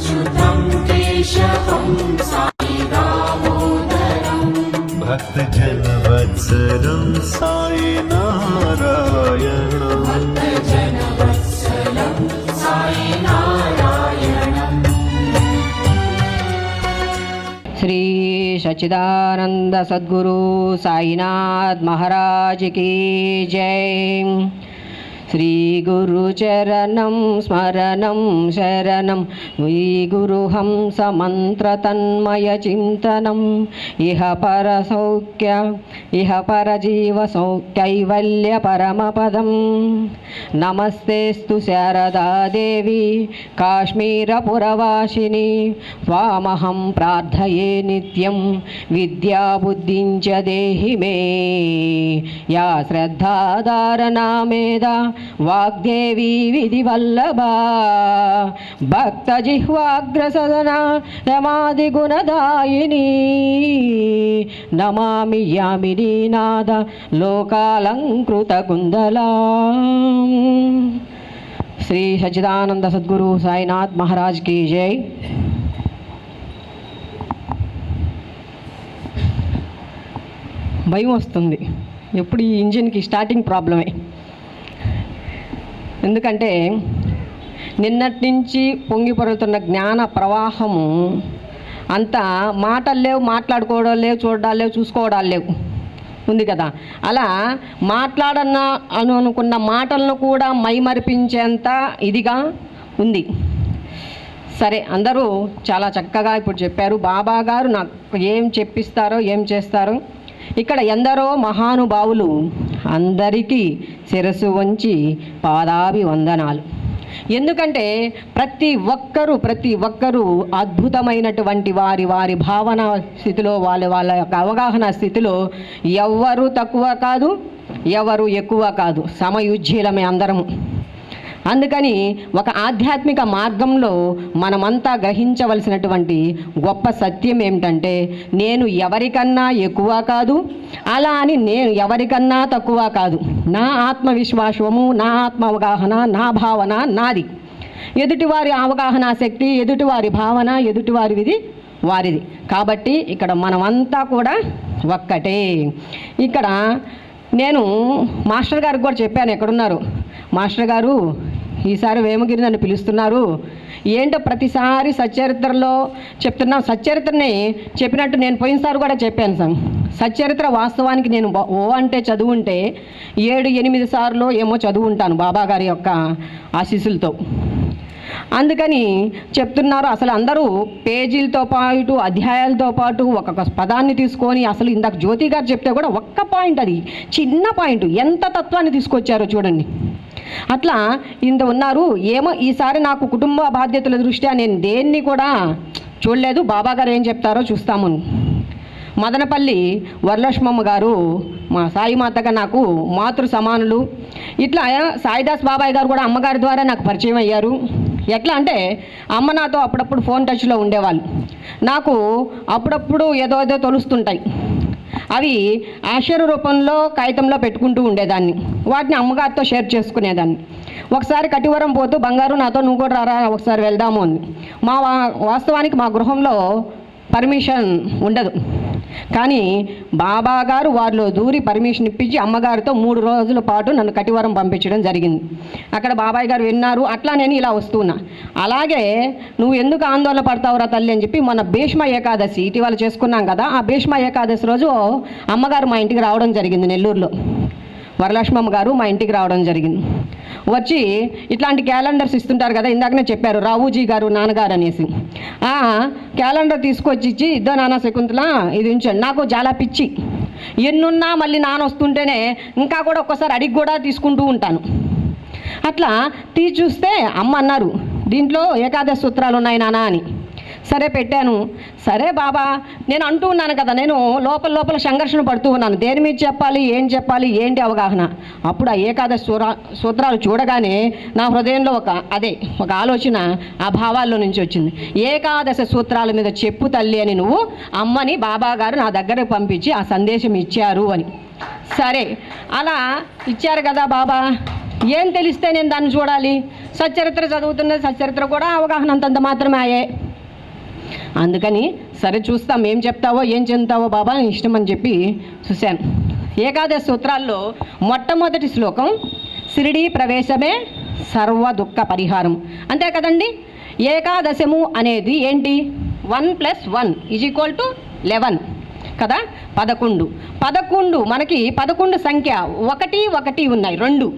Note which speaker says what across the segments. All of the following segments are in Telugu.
Speaker 1: अच्युतं केशवं साई दामोदरं
Speaker 2: भक्तजनवत्सलं साई नारायणं
Speaker 1: भक्तजनवत्सलं साई नारायणं।
Speaker 3: श्री सच्चिदानंद सद्गुरु साईनाथ महाराज की जय। श्री गुरु चरणं स्मरणं शरणं वै गुरुहंस मंत्र तन्मय चिंतनं इह पर सौख्य इह पर जीव कैवल्य परमपदं। नमस्तेस्तु शारदा देवी काश्मीरपुरवासिनी त्वामहं प्रार्थये नित्यं विद्याबुद्धिं च देहि मे। या श्रद्धाधारणा मेधा वाग्देवी विधिवल्लभा भक्तजिह्वाग्रसदना रमादिगुणदायिनी नमामि यामिनी नाद लोकालंकृतकुंडला। श्री सच्चिदानंद सद्गुरु साईनाथ महाराज की जय। భయం వస్తుంది ఎప్పుడు ఈ ఇంజిన్కి స్టార్టింగ్ ప్రాబ్లమే. ఎందుకంటే నిన్నటి నుంచి పొంగి పొరుతున్న జ్ఞాన ప్రవాహము అంతా మాటలు లేవు, మాట్లాడుకోవడం లేవు, చూడడాలు లేవు, చూసుకోవడాలు లేవు ఉంది కదా. అలా అనుకున్న మాటలను కూడా మైమరిపించేంత ఇదిగా ఉంది. సరే, అందరూ చాలా చక్కగా ఇప్పుడు చెప్పారు. బాబా గారు నాకు ఏం చెప్పిస్తారో ఏం చేస్తారో. ఇక్కడ ఎందరో మహానుభావులు, అందరికీ శిరస్సు వంచి పాదాభివందనాలు. ఎందుకంటే ప్రతి ఒక్కరూ అద్భుతమైనటువంటి వారి భావన స్థితిలో వాళ్ళ యొక్క అవగాహన స్థితిలో ఎవరు తక్కువ కాదు, ఎవరు ఎక్కువ కాదు, సమయుజ్యులమే అందరము. అందుకని ఒక ఆధ్యాత్మిక మార్గంలో మనమంతా గ్రహించవలసినటువంటి గొప్ప సత్యం ఏమిటంటే, నేను ఎవరికన్నా ఎక్కువ కాదు, అలా అని నేను ఎవరికన్నా తక్కువ కాదు. నా ఆత్మవిశ్వాసము, నా ఆత్మ అవగాహన, నా భావన నాది. ఎదుటివారి అవగాహన శక్తి, ఎదుటివారి భావన, ఎదుటివారిది వారిది. కాబట్టి ఇక్కడ మనమంతా కూడా ఒక్కటే. ఇక్కడ నేను మాస్టర్ గారికి కూడా చెప్పాను, ఎక్కడున్నారు మాస్టర్ గారు, ఈసారి వేమగిరి నన్ను పిలుస్తున్నారు, ఏంటో ప్రతిసారి సచ్చరిత్రలో చెప్తున్నాం. సచ్చరిత్రని చెప్పినట్టు నేను పోయినసారి కూడా చెప్పాను సార్. సచ్చరిత్ర వాస్తవానికి నేను ఓ అంటే చదువుంటే 7-8 సార్లు ఏమో చదువుంటాను బాబా గారి యొక్క ఆశీస్సులతో. అందుకని చెప్తున్నారు. అసలు అందరూ పేజీలతో పాటు, అధ్యాయాలతో పాటు ఒక్కొక్క పదాన్ని తీసుకొని, అసలు ఇందాక జ్యోతి గారు చెప్తే కూడా ఒక్క పాయింట్, అది చిన్న పాయింట్, ఎంత తత్వాన్ని తీసుకొచ్చారో చూడండి. అట్లా ఇంత ఉన్నారు. ఏమో ఈసారి నాకు కుటుంబ బాధ్యతల దృష్ట్యా నేను దేన్ని కూడా చూడలేదు. బాబా గారు ఏం చెప్తారో చూస్తాము. మదనపల్లి వరలక్ష్మమ్మ గారు మా సాయిమాతగా నాకు మాతృ సమానులు. ఇట్లా సాయిదాస్ బాబాయ్ గారు కూడా అమ్మగారి ద్వారా నాకు పరిచయం అయ్యారు. ఎట్లా అంటే అమ్మ నాతో అప్పుడప్పుడు ఫోన్ టచ్లో ఉండేవాళ్ళు. నాకు అప్పుడప్పుడు ఏదో తొలుస్తుంటాయి. అవి ఆశ్చర్య రూపంలో కాగితంలో పెట్టుకుంటూ ఉండేదాన్ని. వాటిని అమ్మగారితో షేర్ చేసుకునేదాన్ని. ఒకసారి కటివరం పోతూ, బంగారు నాతో నువ్వు కూడా రారా, ఒకసారి వెళ్దాము అని. వాస్తవానికి మా గృహంలో పర్మిషన్ ఉండదు, కానీ బాబా గారు వారిలో దూరి పర్మిషన్ ఇప్పించి అమ్మగారితో 3 రోజుల పాటు నన్ను కటివరం పంపించడం జరిగింది. అక్కడ బాబాయ్ గారు విన్నారు. అట్లా నేను ఇలా వస్తున్నా. అలాగే నువ్వు ఎందుకు ఆందోళన పడతావురా తల్లి అని చెప్పి మొన్న భీష్మ ఏకాదశి ఇటీవల చేసుకున్నాం కదా, ఆ భీష్మ ఏకాదశి రోజు అమ్మగారు మా ఇంటికి రావడం జరిగింది. నెల్లూరులో వరలక్ష్మమ్మ గారు మా ఇంటికి రావడం జరిగింది. వచ్చి ఇట్లాంటి క్యాలెండర్స్ ఇస్తుంటారు కదా, ఇందాకనే చెప్పారు రావుజీ గారు నాన్నగారు అనేసి. ఆ క్యాలెండర్ తీసుకొచ్చి ఇచ్చి, ఇద్దో నాన్న శకుంతల ఇది ఉంచండి. నాకు చాలా పిచ్చి, ఎన్నున్నా మళ్ళీ నాన్న వస్తుంటేనే ఇంకా కూడా ఒక్కసారి అడిగి కూడా తీసుకుంటూ ఉంటాను. అట్లా తీసి చూస్తే అమ్మ అన్నారు, దీంట్లో ఏకాదశి సూత్రాలు ఉన్నాయి నాన్న అని. సరే పెట్టాను. సరే బాబా, నేను అంటూ ఉన్నాను కదా, నేను లోపల సంఘర్షణ పడుతూ ఉన్నాను. దేని మీద చెప్పాలి, ఏం చెప్పాలి, ఏంటి అవగాహన. అప్పుడు ఆ ఏకాదశి సూత్రాలు చూడగానే నా హృదయంలో ఒక ఆలోచన ఆ భావాల్లో నుంచి వచ్చింది. ఏకాదశి సూత్రాల మీద చెప్పు తల్లి అని నువ్వు అమ్మని బాబా గారు నా దగ్గరకు పంపించి ఆ సందేశం ఇచ్చారు అని. సరే అలా ఇచ్చారు కదా బాబా, ఏం తెలిస్తే నేను దాన్ని చూడాలి? సచ్చరిత్ర చదువుతున్నది, సచ్చరిత్ర కూడా అవగాహన అంతంత మాత్రమే అయ్యే. అందుకని సరే చూస్తాం, ఏం చెప్తావో ఏం చెందుతావో బాబా నీ ఇష్టం అని చెప్పి చూశాను. ఏకాదశి సూత్రాల్లో మొట్టమొదటి శ్లోకం షిరిడీ ప్రవేశమే సర్వ దుఃఖ పరిహారం, అంతే కదండి. ఏకాదశము అనేది ఏంటి? 1 + 1 = 11 కదా. 11 మనకి 11 సంఖ్య 1 1 ఉన్నాయి, 2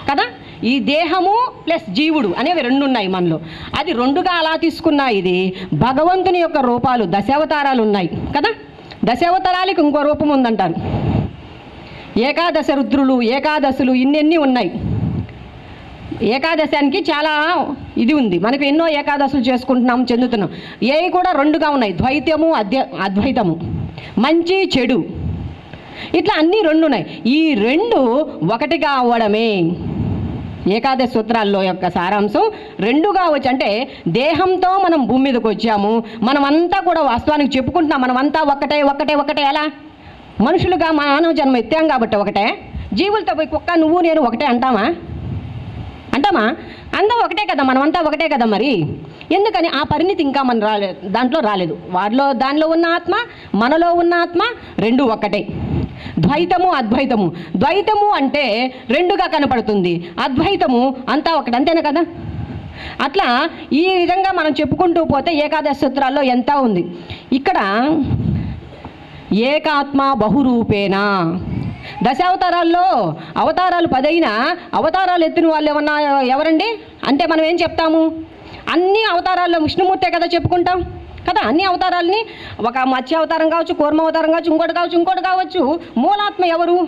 Speaker 3: కదా. ఈ దేహము ప్లస్ జీవుడు అనేవి 2 ఉన్నాయి మనలో. అది 2గా అలా తీసుకున్నా ఇది భగవంతుని యొక్క రూపాలు, దశావతారాలు ఉన్నాయి కదా. దశావతారాలకు ఇంకో రూపం ఉందంటారు. ఏకాదశ రుద్రులు, ఏకాదశులు ఇన్నెన్ని ఉన్నాయి. ఏకాదశానికి చాలా ఇది ఉంది. మనకు ఎన్నో ఏకాదశులు చేసుకుంటున్నాం, చెందుతున్నాం. ఏవి కూడా 2గా ఉన్నాయి, ద్వైతము అద్వైతము, మంచి చెడు, ఇట్లా అన్నీ 2 ఉన్నాయి. ఈ 2 ఒకటిగా అవ్వడమే ఏకాదశి సూత్రాల్లో యొక్క సారాంశం. 2గా వచ్చి అంటే దేహంతో మనం భూమి మీదకి వచ్చాము, మనమంతా కూడా వాస్తవానికి చెప్పుకుంటున్నాం, మనమంతా ఒకటే. ఎలా మనుషులుగా మానవ జన్మ ఎత్తాం కాబట్టి ఒకటే. జీవులతో పోయి కుక్క నువ్వు నేను ఒకటే అంటామా? అంతా ఒకటే కదా, మనమంతా ఒకటే కదా. మరి ఎందుకని ఆ పరిణితి ఇంకా మన దాంట్లో రాలేదు. దానిలో ఉన్న ఆత్మ, మనలో ఉన్న ఆత్మ 2 ఒకటే. ద్వైతము అద్వైతము, ద్వైతము అంటే 2గా కనపడుతుంది, అద్వైతము అంతా ఒకటి, అంతేనా కదా. అట్లా ఈ విధంగా మనం చెప్పుకుంటూ పోతే ఏకాదశి సూత్రాల్లో ఎంత ఉంది. ఇక్కడ ఏకాత్మ బహురూపేణ, దశావతారాల్లో అవతారాలు 10 అయినా అవతారాలు ఎత్తిన వాళ్ళు ఎవరండి అంటే మనం ఏం చెప్తాము? అన్ని అవతారాల్లో విష్ణుమూర్తే కదా చెప్పుకుంటాం కదా. అన్ని అవతారాలని ఒక మత్స్య అవతారం కావచ్చు, కూర్మ అవతారం కావచ్చు, ఇంకోటి కావచ్చు. మూలాత్మ ఎవరు?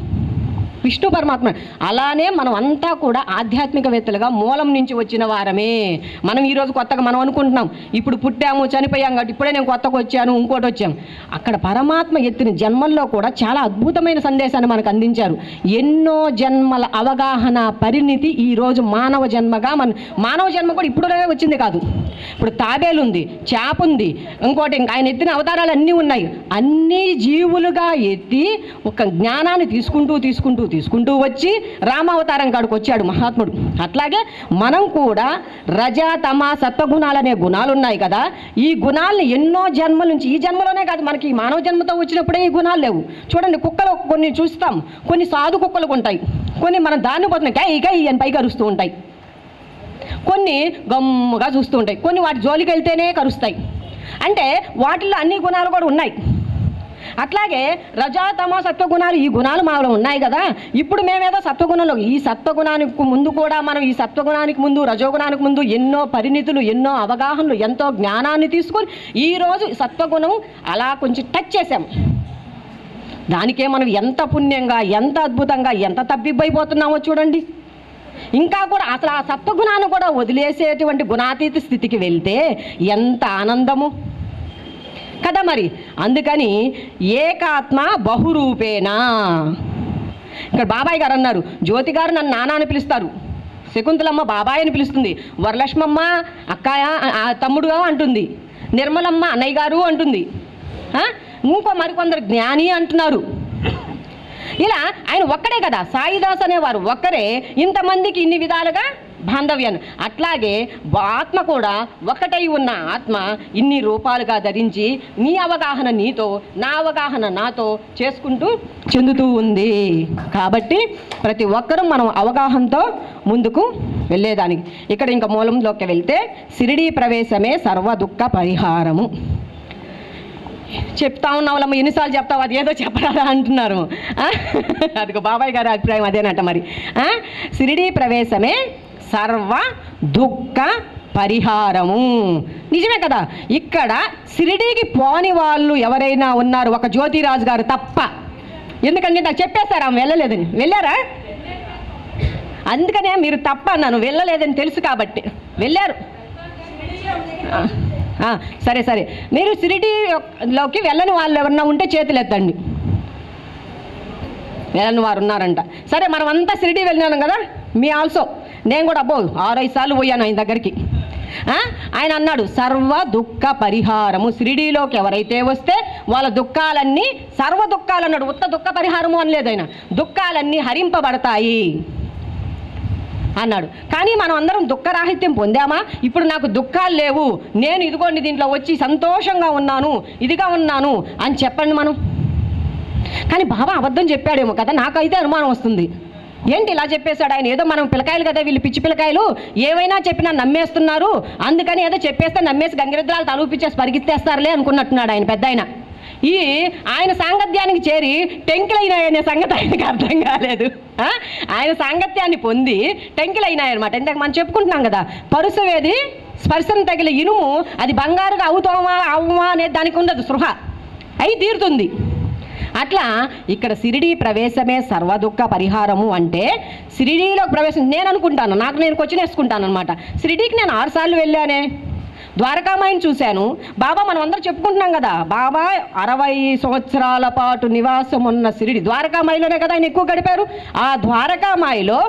Speaker 3: విష్ణు పరమాత్మ. అలానే మనం అంతా కూడా ఆధ్యాత్మికవేత్తలుగా మూలం నుంచి వచ్చిన వారమే. మనం ఈరోజు కొత్తగా మనం అనుకుంటున్నాం, ఇప్పుడు పుట్టాము చనిపోయాం కాబట్టి ఇప్పుడే నేను కొత్తగా వచ్చాను, ఇంకోటి వచ్చాము. అక్కడ పరమాత్మ ఎత్తిన జన్మల్లో కూడా చాలా అద్భుతమైన సందేశాన్ని మనకు అందించారు. ఎన్నో జన్మల అవగాహన పరిణితి ఈరోజు మానవ జన్మ కూడా ఇప్పుడే వచ్చింది కాదు. ఇప్పుడు తాబేలు ఉంది, చేప ఉంది, ఇంకోటి ఇంకా ఆయన ఎత్తిన అవతారాలు అన్నీ ఉన్నాయి. అన్నీ జీవులుగా ఎత్తి ఒక జ్ఞానాన్ని తీసుకుంటూ వచ్చి రామావతారం కాడికి వచ్చాడు మహాత్ముడు. అట్లాగే మనం కూడా రజ తమ సత్వగుణాలనే గుణాలు ఉన్నాయి కదా. ఈ గుణాలను ఎన్నో జన్మల నుంచి, ఈ జన్మలోనే కాదు, మనకి ఈ మానవ జన్మతో వచ్చినప్పుడే ఈ గుణాలు లేవు. చూడండి, కుక్కలు కొన్ని చూస్తాం, కొన్ని సాధు కుక్కలు ఉంటాయి, కొన్ని మనం దాన్ని పోతున్నాయి కై అని పైకి అరుస్తూ ఉంటాయి, కొన్ని గమ్ముగా చూస్తూ ఉంటాయి, కొన్ని వాటి జోలికి వెళ్తేనే కరుస్తాయి. అంటే వాటిల్లో అన్ని గుణాలు కూడా ఉన్నాయి. అట్లాగే రజాతమ సత్వగుణాలు, ఈ గుణాలు మాలో ఉన్నాయి కదా. ఇప్పుడు మేమేదో సత్వగుణంలో, ఈ సత్వగుణానికి ముందు కూడా మనం ఈ సత్వగుణానికి ముందు రజోగుణానికి ముందు ఎన్నో పరిణితులు, ఎన్నో అవగాహనలు, ఎంతో జ్ఞానాన్ని తీసుకొని ఈరోజు సత్వగుణం అలా కొంచెం టచ్ చేసాం. దానికే మనం ఎంత పుణ్యంగా, ఎంత అద్భుతంగా, ఎంత తబ్బిబ్బైపోతున్నామో చూడండి. ఇంకా కూడా అసలు ఆ సత్వగుణాన్ని కూడా వదిలేసేటువంటి గుణాతీత స్థితికి వెళ్తే ఎంత ఆనందము కదా. మరి అందుకని ఏకాత్మ బహురూపేణ. ఇక్కడ బాబాయ్ గారు అన్నారు, జ్యోతి గారు నన్ను నాన్న అని పిలుస్తారు, శకుంతలమ్మ బాబాయ్ అని పిలుస్తుంది, వరలక్ష్మమ్మ అక్కయ్య తమ్ముడుగా అంటుంది, నిర్మలమ్మ అన్నయ్య గారు అంటుంది, ఇంకో మరికొందరు జ్ఞాని అంటున్నారు. ఇలా ఆయన ఒక్కడే కదా, సాయిదాస్ అనేవారు ఒక్కరే ఇంతమందికి ఇన్ని విధాలుగా బాంధవ్యాన్ని. అట్లాగే ఆత్మ కూడా ఒకటై ఉన్న ఆత్మ ఇన్ని రూపాలుగా ధరించి నీ అవగాహన నీతో, నా అవగాహన నాతో చేసుకుంటూ చెందుతూ ఉంది. కాబట్టి ప్రతి ఒక్కరూ మనం అవగాహనతో ముందుకు వెళ్ళేదానికి. ఇక్కడ ఇంకా మూలంలోకి వెళ్తే షిరిడీ ప్రవేశమే సర్వ దుఃఖ పరిహారము. చెప్తా ఉన్నావులమ్మ, ఎన్నిసార్లు చెప్తావు, అది ఏదో చెప్పరాదా అంటున్నారు. అది బాబాయ్ గారి అభిప్రాయం అదేనట. మరి షిరిడీ ప్రవేశమే సర్వ దుఃఖ పరిహారము. నిజమే కదా. ఇక్కడ షిరిడీకి పోని వాళ్ళు ఎవరైనా ఉన్నారు, ఒక జ్యోతిరాజు గారు తప్ప. ఎందుకంటే నాకు చెప్పేశారు ఆమె వెళ్ళలేదని. వెళ్ళారా? అందుకనే మీరు తప్ప అన్నాను, వెళ్ళలేదని తెలుసు కాబట్టి. వెళ్ళారు. సరే, మీరు షిరిడీలోకి వెళ్ళని వాళ్ళు ఎవరన్నా ఉంటే చేతులు ఎత్తండి. వెళ్ళని వారు ఉన్నారంట. సరే, మనం అంతా షిరిడీ వెళ్ళినాను కదా, మీ ఆల్సో. నేను కూడా 6-5 సార్లు పోయాను ఆయన దగ్గరికి. ఆయన అన్నాడు సర్వ దుఃఖ పరిహారము. షిరిడీలోకి ఎవరైతే వస్తే వాళ్ళ దుఃఖాలన్నీ, సర్వ దుఃఖాలు అన్నాడు, ఉత్త దుఃఖ పరిహారము అనలేదు ఆయన, దుఃఖాలన్నీ హరింపబడతాయి. అన్నాడు. కానీ మనం అందరం దుఃఖరాహిత్యం పొందామా? ఇప్పుడు నాకు దుఃఖాలు లేవు, నేను ఇదిగోండి దీంట్లో వచ్చి సంతోషంగా ఉన్నాను, ఇదిగా ఉన్నాను అని చెప్పండి మనం. కానీ బాబా అబద్ధం చెప్పాడేమో కదా, నాకైతే అనుమానం వస్తుంది. ఏంటి ఇలా చెప్పేశాడు ఆయన? ఏదో మనం పిల్లకాయలు కదా, వీళ్ళు పిచ్చి పిల్లకాయలు, ఏవైనా చెప్పినా నమ్మేస్తున్నారు, అందుకని ఏదో చెప్పేస్తే నమ్మేసి గంగిరెద్దులాలు తలూపిచ్చేసి పరిగెత్తేస్తారులే అనుకున్నట్టున్నాడు ఆయన పెద్ద ఆయన. ఆయన సాంగత్యానికి చేరి టెంకిలైనాయనే సంగతి ఆయనకి అర్థం కాలేదు. ఆయన సాంగత్యాన్ని పొంది టెంకిలైనాయన్నమాట. ఇందాక మనం చెప్పుకుంటున్నాం కదా, పరుసవేది స్పర్శను తగిలి ఇనుము అది బంగారుగా అవుతామా అవ్వమా అనేది దానికి ఉండదు, స్పృహ అయి తీరుతుంది. అట్లా ఇక్కడ షిరిడీ ప్రవేశమే సర్వదుఃఖ పరిహారము అంటే, షిరిడీలోకి ప్రవేశం నేను అనుకుంటాను, నేను క్వశ్చన్ వేసుకుంటాను అనమాట. షిరిడీకి నేను 6 సార్లు వెళ్ళానే, ద్వారకామాయిని చూశాను. బాబా మనం అందరూ చెప్పుకుంటున్నాం కదా, బాబా 60 సంవత్సరాల పాటు నివాసం ఉన్న షిరిడి ద్వారకామాయిలోనే కదా ఆయన ఎక్కువ గడిపారు. ఆ ద్వారకామాయిలో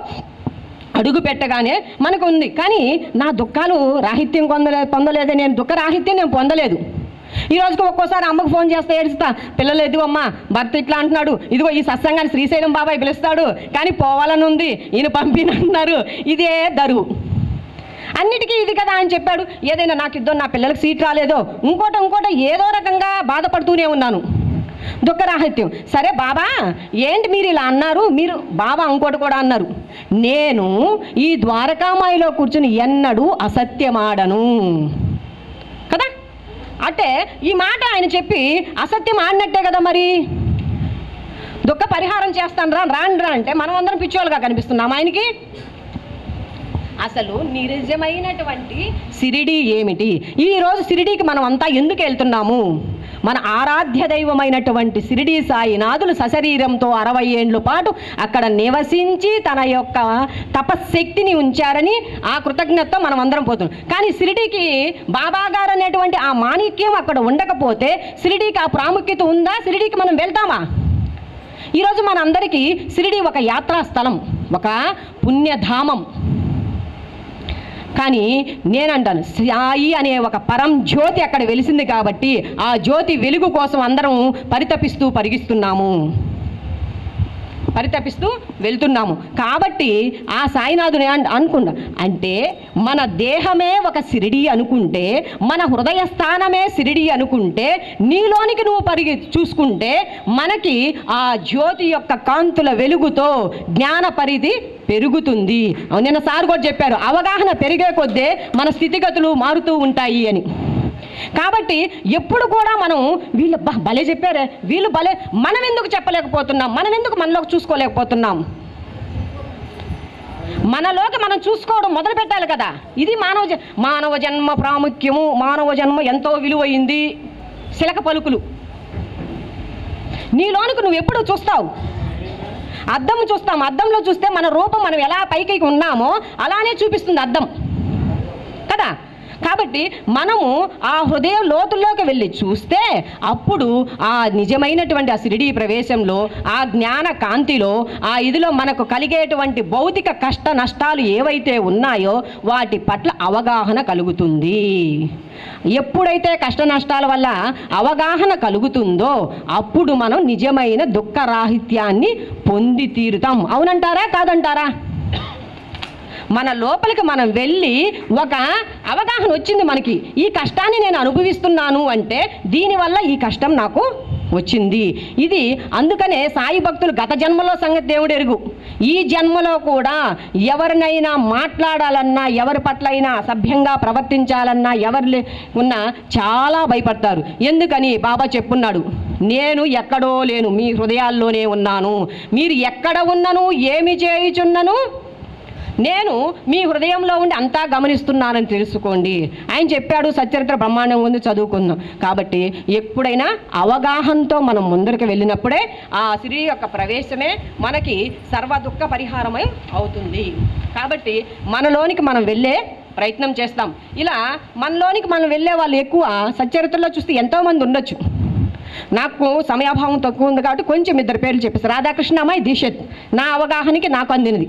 Speaker 3: అడుగు పెట్టగానే మనకు ఉంది. కానీ నా దుఃఖాలు రాహిత్యం పొందలేదే, నేను దుఃఖ రాహిత్యం నేను పొందలేదు. ఈ రోజుకి ఒక్కోసారి అమ్మకు ఫోన్ చేస్తే ఏడుస్తా, పిల్లలు ఎదుగు అమ్మ భర్త ఇట్లా అంటున్నాడు, ఇదిగో ఈ సత్సంగాన్ని శ్రీశైలం బాబాయ్ పిలుస్తాడు కానీ పోవాలని ఉంది, ఈయన పంపినంటున్నారు, ఇదే దరువు. అన్నిటికీ ఇది కదా ఆయన చెప్పాడు. ఏదైనా నాకు ఇద్దో, నా పిల్లలకు సీట్ రాలేదో, ఇంకోట ఏదో రకంగా బాధపడుతూనే ఉన్నాను, దుఃఖరాహిత్యం. సరే బాబా ఏంటి మీరు ఇలా అన్నారు? మీరు బాబా ఇంకోటి కూడా అన్నారు, నేను ఈ ద్వారకామాయిలో కూర్చుని ఎన్నడూ అసత్యమాడను కదా. అంటే ఈ మాట ఆయన చెప్పి అసత్యం ఆడినట్టే కదా. మరి దుఃఖ పరిహారం చేస్తాను రాండ్రా అంటే మనం అందరం పిచ్చోళ్ళుగా కనిపిస్తున్నాం ఆయనకి. అసలు నిజమైనటువంటి షిరిడీ ఏమిటి? ఈరోజు షిరిడీకి మనం అంతా ఎందుకు వెళ్తున్నాము? మన ఆరాధ్య దైవమైనటువంటి షిరిడీ సాయినాథులు సశరీరంతో 60 ఏండ్ల పాటు అక్కడ నివసించి తన యొక్క తపశక్తిని ఉంచారని ఆ కృతజ్ఞతతో మనం అందరం పోతున్నాం. కానీ షిరిడీకి బాబా గారు అనేటువంటి ఆ మాణిక్యం అక్కడ ఉండకపోతే షిరిడీకి ఆ ప్రాముఖ్యత ఉందా? షిరిడీకి మనం వెళ్తామా? ఈరోజు మన అందరికీ షిరిడీ ఒక యాత్రా స్థలం, ఒక పుణ్యధామం. కానీ నేనంటాను, సాయి అనే ఒక పరం జ్యోతి అక్కడ వెలిసింది కాబట్టి ఆ జ్యోతి వెలుగు కోసం అందరం పరితపిస్తూ వెళ్తున్నాము. కాబట్టి ఆ సాయినాథుని అనుకున్నా అంటే, మన దేహమే ఒక షిరిడీ అనుకుంటే, మన హృదయ స్థానమే షిరిడీ అనుకుంటే, నీలోనికి నువ్వు చూసుకుంటే మనకి ఆ జ్యోతి యొక్క కాంతుల వెలుగుతో జ్ఞాన పరిధి పెరుగుతుంది. నిన్న సార్ కూడా చెప్పారు, అవగాహన పెరిగే కొద్దే మన స్థితిగతులు మారుతూ ఉంటాయి అని. కాబట్టి ఎప్పుడు కూడా మనం వీళ్ళు భలే చెప్పారే, వీళ్ళు భలే, మనం ఎందుకు చెప్పలేకపోతున్నాం? మనం ఎందుకు మనలోకి చూసుకోలేకపోతున్నాం? మనలోకి మనం చూసుకోవడం మొదలు పెట్టాలి కదా. ఇది మానవ జన్మ ప్రాముఖ్యము, మానవ జన్మ ఎంతో విలువైంది, శిలక పలుకులు. నీలోనికి నువ్వు ఎప్పుడు చూస్తావు? అద్దం చూస్తాం, అద్దంలో చూస్తే మన రూపం మనం ఎలా పైకి ఉన్నామో అలానే చూపిస్తుంది అద్దం కదా. కాబట్టి మనము ఆ హృదయ లోతుల్లోకి వెళ్ళి చూస్తే అప్పుడు ఆ నిజమైనటువంటి ఆ షిరిడీ ప్రవేశంలో, ఆ జ్ఞాన కాంతిలో, ఆ ఇదిలో మనకు కలిగేటువంటి భౌతిక కష్ట నష్టాలు ఏవైతే ఉన్నాయో వాటి పట్ల అవగాహన కలుగుతుంది. ఎప్పుడైతే కష్ట నష్టాల వల్ల అవగాహన కలుగుతుందో అప్పుడు మనం నిజమైన దుఃఖరాహిత్యాన్ని పొంది తీరుతాం. అవునంటారా కాదంటారా? మన లోపలికి మనం వెళ్ళి ఒక అవగాహన వచ్చింది మనకి, ఈ కష్టాన్ని నేను అనుభవిస్తున్నాను అంటే దీనివల్ల ఈ కష్టం నాకు వచ్చింది. ఇది అందుకనే సాయి భక్తులు గత జన్మలో సంగతి దేవుడు ఎరుగు, ఈ జన్మలో కూడా ఎవరినైనా మాట్లాడాలన్నా, ఎవరి పట్ల అయినా అసభ్యంగా ప్రవర్తించాలన్నా, ఎవరు ఉన్నా చాలా భయపడతారు. ఎందుకని బాబా చెప్పున్నాడు, నేను ఎక్కడో లేను, మీ హృదయాల్లోనే ఉన్నాను. మీరు ఎక్కడ ఉన్నను, ఏమి చేయుచున్నను, నేను మీ హృదయంలో ఉండి అంతా గమనిస్తున్నానని తెలుసుకోండి. ఆయన చెప్పాడు, సచ్చరిత్ర బ్రహ్మాండం ఉంది, చదువుకుందాం. కాబట్టి ఎప్పుడైనా అవగాహనతో మనం ముందరికి వెళ్ళినప్పుడే ఆ షిరిడీ యొక్క ప్రవేశమే మనకి సర్వ దుఃఖ పరిహారమై అవుతుంది. కాబట్టి మనలోనికి మనం వెళ్ళే ప్రయత్నం చేస్తాం. ఇలా మనలోనికి మనం వెళ్ళే వాళ్ళు ఎక్కువ సచ్చరిత్రలో చూస్తే ఎంతోమంది ఉండొచ్చు. నాకు సమయాభావం తక్కువ ఉంది కాబట్టి కొంచెం 2 పేర్లు చెప్పేసి, రాధాకృష్ణమ్మాయి దీక్షిత్ నా అవగాహనకి నాకు అందినది.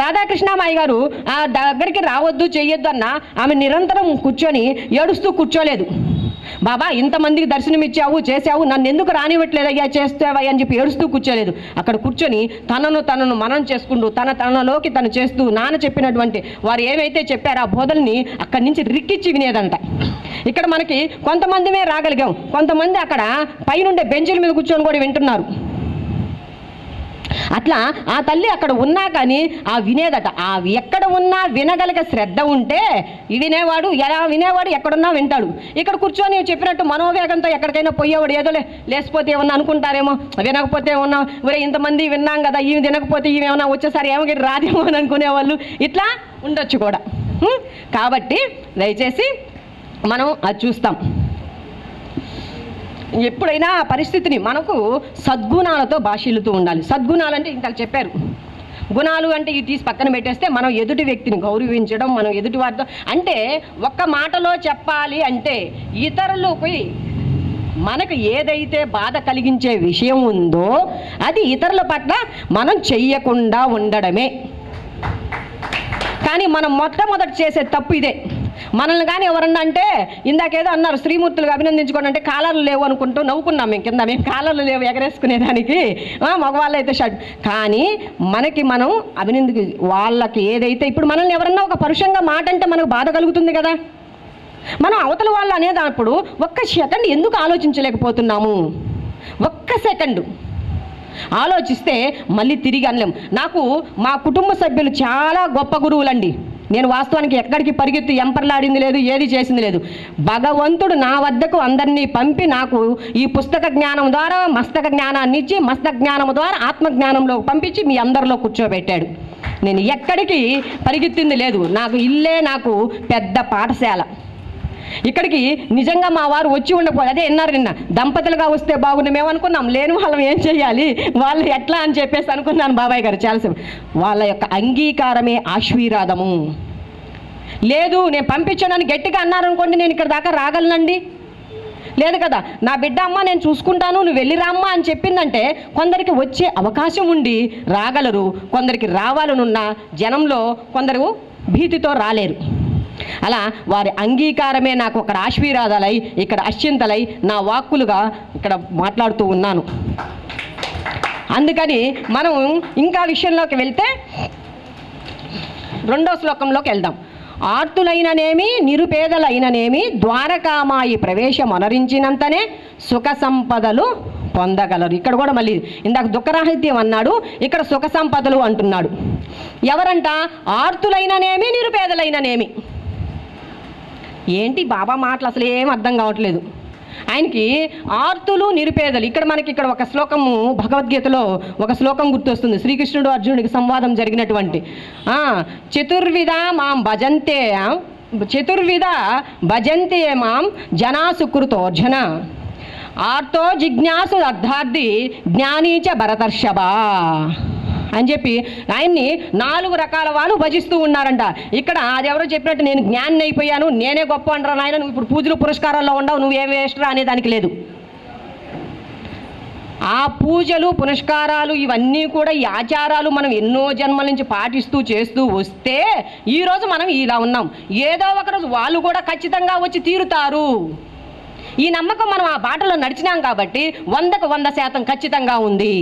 Speaker 3: రాధాకృష్ణమ్మాయి గారు ఆ దగ్గరికి రావద్దు చెయ్యొద్దు అన్న ఆమె నిరంతరం కూర్చొని ఏడుస్తూ కూర్చోలేదు. బాబా ఇంతమందికి దర్శనం ఇచ్చావు, చేసావు, నన్ను ఎందుకు రానివ్వట్లేదయ్యా, చేస్తావయ్యా అని చెప్పి ఏడుస్తూ కూర్చోలేదు. అక్కడ కూర్చొని తనను మనం చేసుకుంటూ తనలోకి తను చేస్తూ నాన్న చెప్పినటువంటి వారు ఏవైతే చెప్పారో ఆ బోధల్ని అక్కడి నుంచి రిక్కిచ్చి వినేదంట. ఇక్కడ మనకి కొంతమందిమే రాగలిగాం, కొంతమంది అక్కడ పైనుండే బెంచుల మీద కూర్చొని కూడా వింటున్నారు. అట్లా ఆ తల్లి అక్కడ ఉన్నా కానీ ఆ వినేదట. ఆ ఎక్కడ ఉన్నా వినగలిగే శ్రద్ధ ఉంటే వినేవాడు ఎక్కడున్నా వింటాడు. ఇక్కడ కూర్చొని చెప్పినట్టు మనోవేగంతో ఎక్కడికైనా పోయేవాడు ఏదో లేకపోతే ఏమన్నా అనుకుంటారేమో, వినకపోతే ఏమన్నా ఒరే ఇంతమంది విన్నాం కదా, ఈమె తినకపోతే ఈమె ఏమన్నా వచ్చేసారి ఏమో రాదేమో అని అనుకునేవాళ్ళు ఇట్లా ఉండొచ్చు కూడా. కాబట్టి దయచేసి మనం అది చూస్తాం. ఎప్పుడైనా పరిస్థితిని మనకు సద్గుణాలతో భాషిల్లుతూ ఉండాలి. సద్గుణాలు అంటే ఇంత చెప్పారు, గుణాలు అంటే ఇవి తీసి పక్కన పెట్టేస్తే మనం ఎదుటి వ్యక్తిని గౌరవించడం, మనం ఎదుటి వారితో అంటే ఒక్క మాటలో చెప్పాలి అంటే ఇతరులపై మనకు ఏదైతే బాధ కలిగించే విషయం ఉందో అది ఇతరుల పట్ల మనం చెయ్యకుండా ఉండడమే. కానీ మనం మొట్టమొదటి చేసే తప్పు ఇదే. మనల్ని కానీ ఎవరన్నా అంటే ఇందాకేదో అన్నారు శ్రీమూర్తులుగా అభినందించుకోండి అంటే కాలర్లు లేవు అనుకుంటూ నవ్వుకున్నాం. మేము కాలర్లు లేవు ఎగరేసుకునేదానికి, మగవాళ్ళు అయితే షర్ట్. కానీ మనకి మనం వాళ్ళకి ఏదైతే ఇప్పుడు మనల్ని ఎవరన్నా ఒక పరుషంగా మాట అంటే మనకు బాధ కలుగుతుంది కదా. మనం అవతల వాళ్ళు అనేటప్పుడు ఒక్క సెకండ్ ఎందుకు ఆలోచించలేకపోతున్నాము? ఒక్క సెకండు ఆలోచిస్తే మళ్ళీ తిరిగి అనలేం. నాకు మా కుటుంబ సభ్యులు చాలా గొప్ప గురువులండి. నేను వాస్తవానికి ఎక్కడికి పరిగెత్తి ఎంపర్లాడింది లేదు, ఏది చేసింది లేదు. భగవంతుడు నా వద్దకు అందరినీ పంపి నాకు ఈ పుస్తక జ్ఞానం ద్వారా మస్తక జ్ఞానాన్ని ఇచ్చి, మస్తక జ్ఞానం ద్వారా ఆత్మజ్ఞానంలో పంపించి మీ అందరిలో కూర్చోబెట్టాడు. నేను ఎక్కడికి పరిగెత్తింది లేదు. నాకు ఇల్లే నాకు పెద్ద పాఠశాల. ఇక్కడికి నిజంగా మా వారు వచ్చి ఉండకపోతే అదే విన్నారు నిన్న, దంపతులుగా వస్తే బాగుంది మేము అనుకున్నాం, లేని వాళ్ళం ఏం చేయాలి, వాళ్ళు ఎట్లా అని చెప్పేసి అనుకున్నాను బాబాయ్ గారు చాలాసేపు. వాళ్ళ యొక్క అంగీకారమే ఆశీర్వాదము. లేదు నేను పంపించానని గట్టిగా అన్నారనుకోండి, నేను ఇక్కడ దాకా రాగలనండి? లేదు కదా. నా బిడ్డ అమ్మ నేను చూసుకుంటాను, నువ్వు వెళ్ళి రామ్మా అని చెప్పిందంటే కొందరికి వచ్చే అవకాశం ఉండి రాగలరు, కొందరికి రావాలనున్న జనంలో కొందరు భీతితో రాలేరు. అలా వారి అంగీకారమే నాకు అక్కడ ఆశీర్వాదాలై, ఇక్కడ అశ్చింతలై నా వాక్కులుగా ఇక్కడ మాట్లాడుతూ ఉన్నాను. అందుకని మనం ఇంకా విషయంలోకి వెళ్తే 2వ శ్లోకంలోకి వెళ్దాం. ఆర్తులైననేమి నిరుపేదలైననేమి ద్వారకామాయి ప్రవేశం అనరించినంతనే సుఖ సంపదలు పొందగలరు. ఇక్కడ కూడా మళ్ళీ ఇందాక దుఃఖరాహిత్యం అన్నాడు, ఇక్కడ సుఖ సంపదలు అంటున్నాడు. ఎవరంట? ఆర్తులైననేమి నిరుపేదలైననేమి. ఏంటి బాబా మాటలు అసలు ఏం అర్థం కావట్లేదు ఆయనకి. ఆర్తులు నిరుపేదలు. ఇక్కడ ఒక శ్లోకము భగవద్గీతలో ఒక శ్లోకం గుర్తొస్తుంది. శ్రీకృష్ణుడు అర్జునుడికి సంవాదం జరిగినటువంటి చతుర్విధ భజంతే మాం జనా సుకృతోర్జన ఆర్తో జిజ్ఞాసు అర్థార్థి జ్ఞానీచ భరతర్షభ అని చెప్పి ఆయన్ని 4 రకాల వాళ్ళు భజిస్తూ ఉన్నారంట. ఇక్కడ అది ఎవరో చెప్పినట్టు నేను జ్ఞాని అయిపోయాను, నేనే గొప్ప అంటారా నాయన, నువ్వు ఇప్పుడు పూజలు పురస్కారాల్లో ఉండవు, నువ్వేం వేస్ట్రా అనేదానికి లేదు. ఆ పూజలు పునస్కారాలు ఇవన్నీ కూడా ఈ ఆచారాలు మనం ఎన్నో జన్మల నుంచి పాటిస్తూ చేస్తూ వస్తే ఈరోజు మనం ఇలా ఉన్నాం. ఏదో ఒక రోజు వాళ్ళు కూడా ఖచ్చితంగా వచ్చి తీరుతారు. ఈ నమ్మకం మనం ఆ బాటలో నడిచినాం కాబట్టి 100కు 100% ఖచ్చితంగా ఉంది.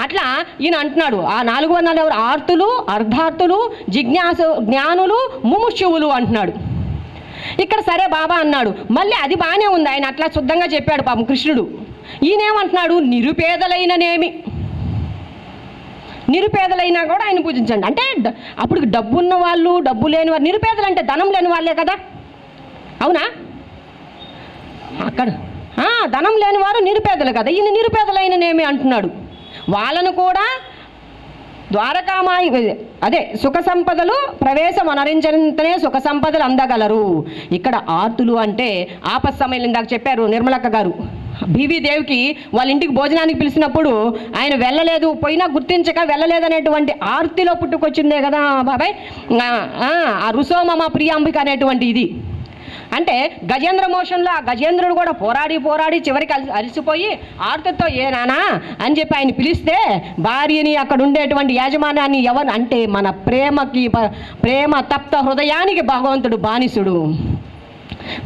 Speaker 3: అట్లా ఈయన అంటున్నాడు ఆ 4 వర్ణాలు ఎవరు? ఆర్తులు, అర్ధార్థులు, జిజ్ఞాసు, జ్ఞానులు, ముముక్షువులు అంటున్నాడు. ఇక్కడ సరే బాబా అన్నాడు, మళ్ళీ అది బాగానే ఉంది, ఆయన అట్లా శుద్ధంగా చెప్పాడు పాపం కృష్ణుడు. ఈయనేమంటున్నాడు? నిరుపేదలైననేమి. నిరుపేదలైనా కూడా ఆయన పూజించండి అంటే అప్పుడు డబ్బున్న వాళ్ళు, డబ్బు లేని వారు. నిరుపేదలు అంటే ధనం లేని వాళ్ళే కదా, అవునా? అక్కడ ధనం లేని వారు నిరుపేదలు కదా. ఈయన నిరుపేదలైననేమి అంటున్నాడు. వాళ్ళను కూడా ద్వారకామాయి అదే సుఖ సంపదలు ప్రవేశం అనరించనే సుఖ సంపదలు అందగలరు. ఇక్కడ ఆర్తులు అంటే ఆపత్ సమయంలో ఇందాక చెప్పారు నిర్మలక్క గారు, బీవీదేవికి వాళ్ళ ఇంటికి భోజనానికి పిలిచినప్పుడు ఆయన వెళ్ళలేదు, పోయినా గుర్తించక వెళ్ళలేదనేటువంటి ఆర్తిలో పుట్టుకొచ్చిందే కదా బాబాయ్. ఆ రుసోమమ ప్రియాంబిక అనేటువంటి ఇది అంటే గజేంద్ర మోషన్లో ఆ గజేంద్రుడు కూడా పోరాడి చివరికి అలసిపోయి ఆర్తితో ఏ నానా అని చెప్పి ఆయన పిలిస్తే భార్యని అక్కడ ఉండేటువంటి యాజమాన్యాన్ని ఎవరు అంటే మన ప్రేమ తప్త హృదయానికి భగవంతుడు బానిసుడు.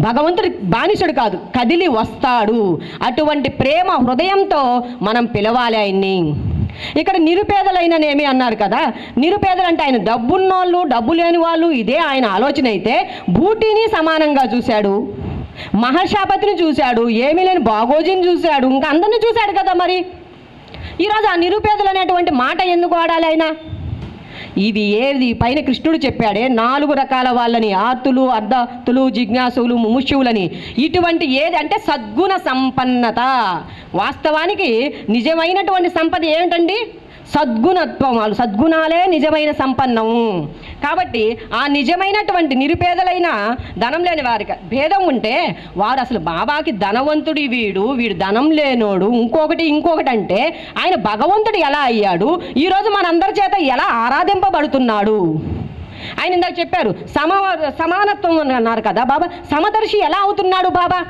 Speaker 3: భగవంతుడి బానిసుడు కాదు, కదిలి వస్తాడు. అటువంటి ప్రేమ హృదయంతో మనం పిలవాలి ఆయన్ని. ఇక్కడ నిరుపేదలైననేమి అన్నారు కదా, నిరుపేదలు అంటే ఆయన డబ్బున్నోళ్ళు డబ్బు లేని వాళ్ళు, ఇదే ఆయన ఆలోచన అయితే బూటీని సమానంగా చూశాడు, మహర్షాపతిని చూశాడు, ఏమీ లేని బాగోజీని చూశాడు, ఇంకా అందరిని చూశాడు కదా. మరి ఈరోజు ఆ నిరుపేదలు అనేటువంటి మాట ఎందుకు వాడాలి ఆయన? ఇది ఏది పైన కృష్ణుడు చెప్పాడే 4 రకాల వాళ్ళని, ఆర్తులు, అర్ధాతులు, జిజ్ఞాసులు, ముముక్షువులని. ఇటువంటి ఏది అంటే సద్గుణ సంపన్నత. వాస్తవానికి నిజమైనటువంటి సంపద ఏమిటండి? సద్గుణత్వం. వాళ్ళు సద్గుణాలే నిజమైన సంపన్నము. కాబట్టి ఆ నిజమైనటువంటి నిరుపేదలైన ధనం లేని వారికి భేదం ఉంటే వారు అసలు బాబాకి ధనవంతుడి వీడు ధనం లేనోడు ఇంకొకటి అంటే ఆయన భగవంతుడు ఎలా అయ్యాడు? ఈరోజు మనందరి చేత ఎలా ఆరాధింపబడుతున్నాడు? ఆయన ఇందాక చెప్పారు సమానత్వం అన్నారు కదా బాబా. సమదర్శి ఎలా అవుతున్నాడు బాబా?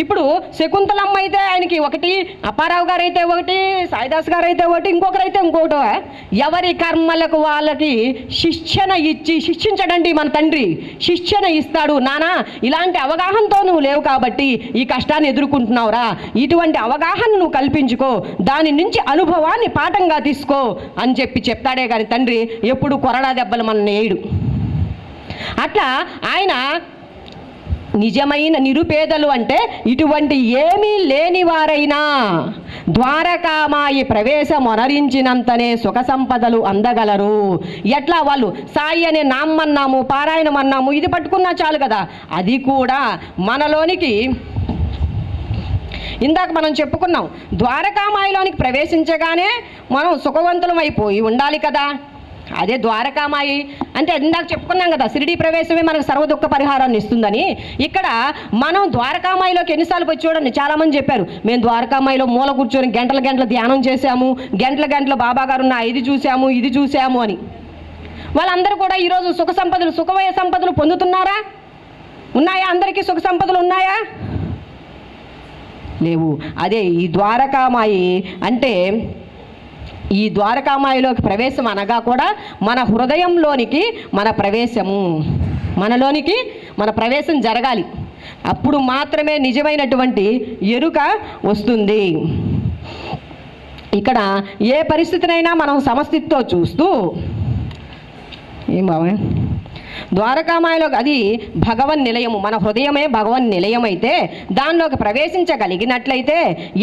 Speaker 3: ఇప్పుడు శకుంతలమ్మ అయితే ఆయనకి ఒకటి, అప్పారావు గారు అయితే ఒకటి, సాయిదాస్ గారు అయితే ఒకటి, ఇంకొకరైతే ఇంకొకటి. ఎవరి కర్మలకు వాళ్ళకి శిక్షించడండి మన తండ్రి. శిక్షణ ఇస్తాడు. నానా ఇలాంటి అవగాహనతో నువ్వు లేవు కాబట్టి ఈ కష్టాన్ని ఎదుర్కొంటున్నావురా, ఇటువంటి అవగాహన నువ్వు కల్పించుకో, దాని నుంచి అనుభవాన్ని పాఠంగా తీసుకో అని చెప్తాడే కానీ తండ్రి ఎప్పుడు కొరడా దెబ్బలు మన నేయుడు. అట్లా ఆయన నిజమైన నిరుపేదలు అంటే ఇటువంటి ఏమీ లేని వారైనా ద్వారకామాయి ప్రవేశం అనరించినంతనే సుఖ సంపదలు అందగలరు. ఎట్లా? వాళ్ళు సాయి అనే నామన్నాము, పారాయణం అన్నాము, ఇది పట్టుకున్నా చాలు కదా. అది కూడా మనలోనికి ఇందాక మనం చెప్పుకున్నాం, ద్వారకామాయిలోనికి ప్రవేశించగానే మనం సుఖవంతులం అయిపోయి ఉండాలి కదా. అదే ద్వారకామాయి అంటే ఇందాక చెప్పుకున్నాం కదా, షిరిడి ప్రవేశమే మనకు సర్వదుఃఖ పరిహారాన్ని ఇస్తుందని. ఇక్కడ మనం ద్వారకామాయిలోకి ఎన్నిసార్లు వచ్చి చూడండి. చాలామంది చెప్పారు మేము ద్వారకామాయిలో మూల కూర్చొని గంటల ధ్యానం చేశాము, గంటల బాబా గారు ఉన్న ఇది చూసాము అని. వాళ్ళందరూ కూడా ఈరోజు సుఖమయ సంపదలు పొందుతున్నారా? ఉన్నాయా? అందరికీ సుఖ సంపదలు ఉన్నాయా? లేవు. అదే ఈ ద్వారకామాయి అంటే, ఈ ద్వారకామాయిలోకి ప్రవేశం అనగా కూడా మన హృదయంలోనికి మనలోనికి మన ప్రవేశం జరగాలి. అప్పుడు మాత్రమే నిజమైనటువంటి ఎరుక వస్తుంది. ఇక్కడ ఏ పరిస్థితినైనా మనం సమస్థితితో చూస్తూ ఏం బాబా ద్వారకామాయిలో అది భగవన్ నిలయము. మన హృదయమే భగవన్ నిలయం అయితే దానిలోకి ప్రవేశించగలిగినట్లయితే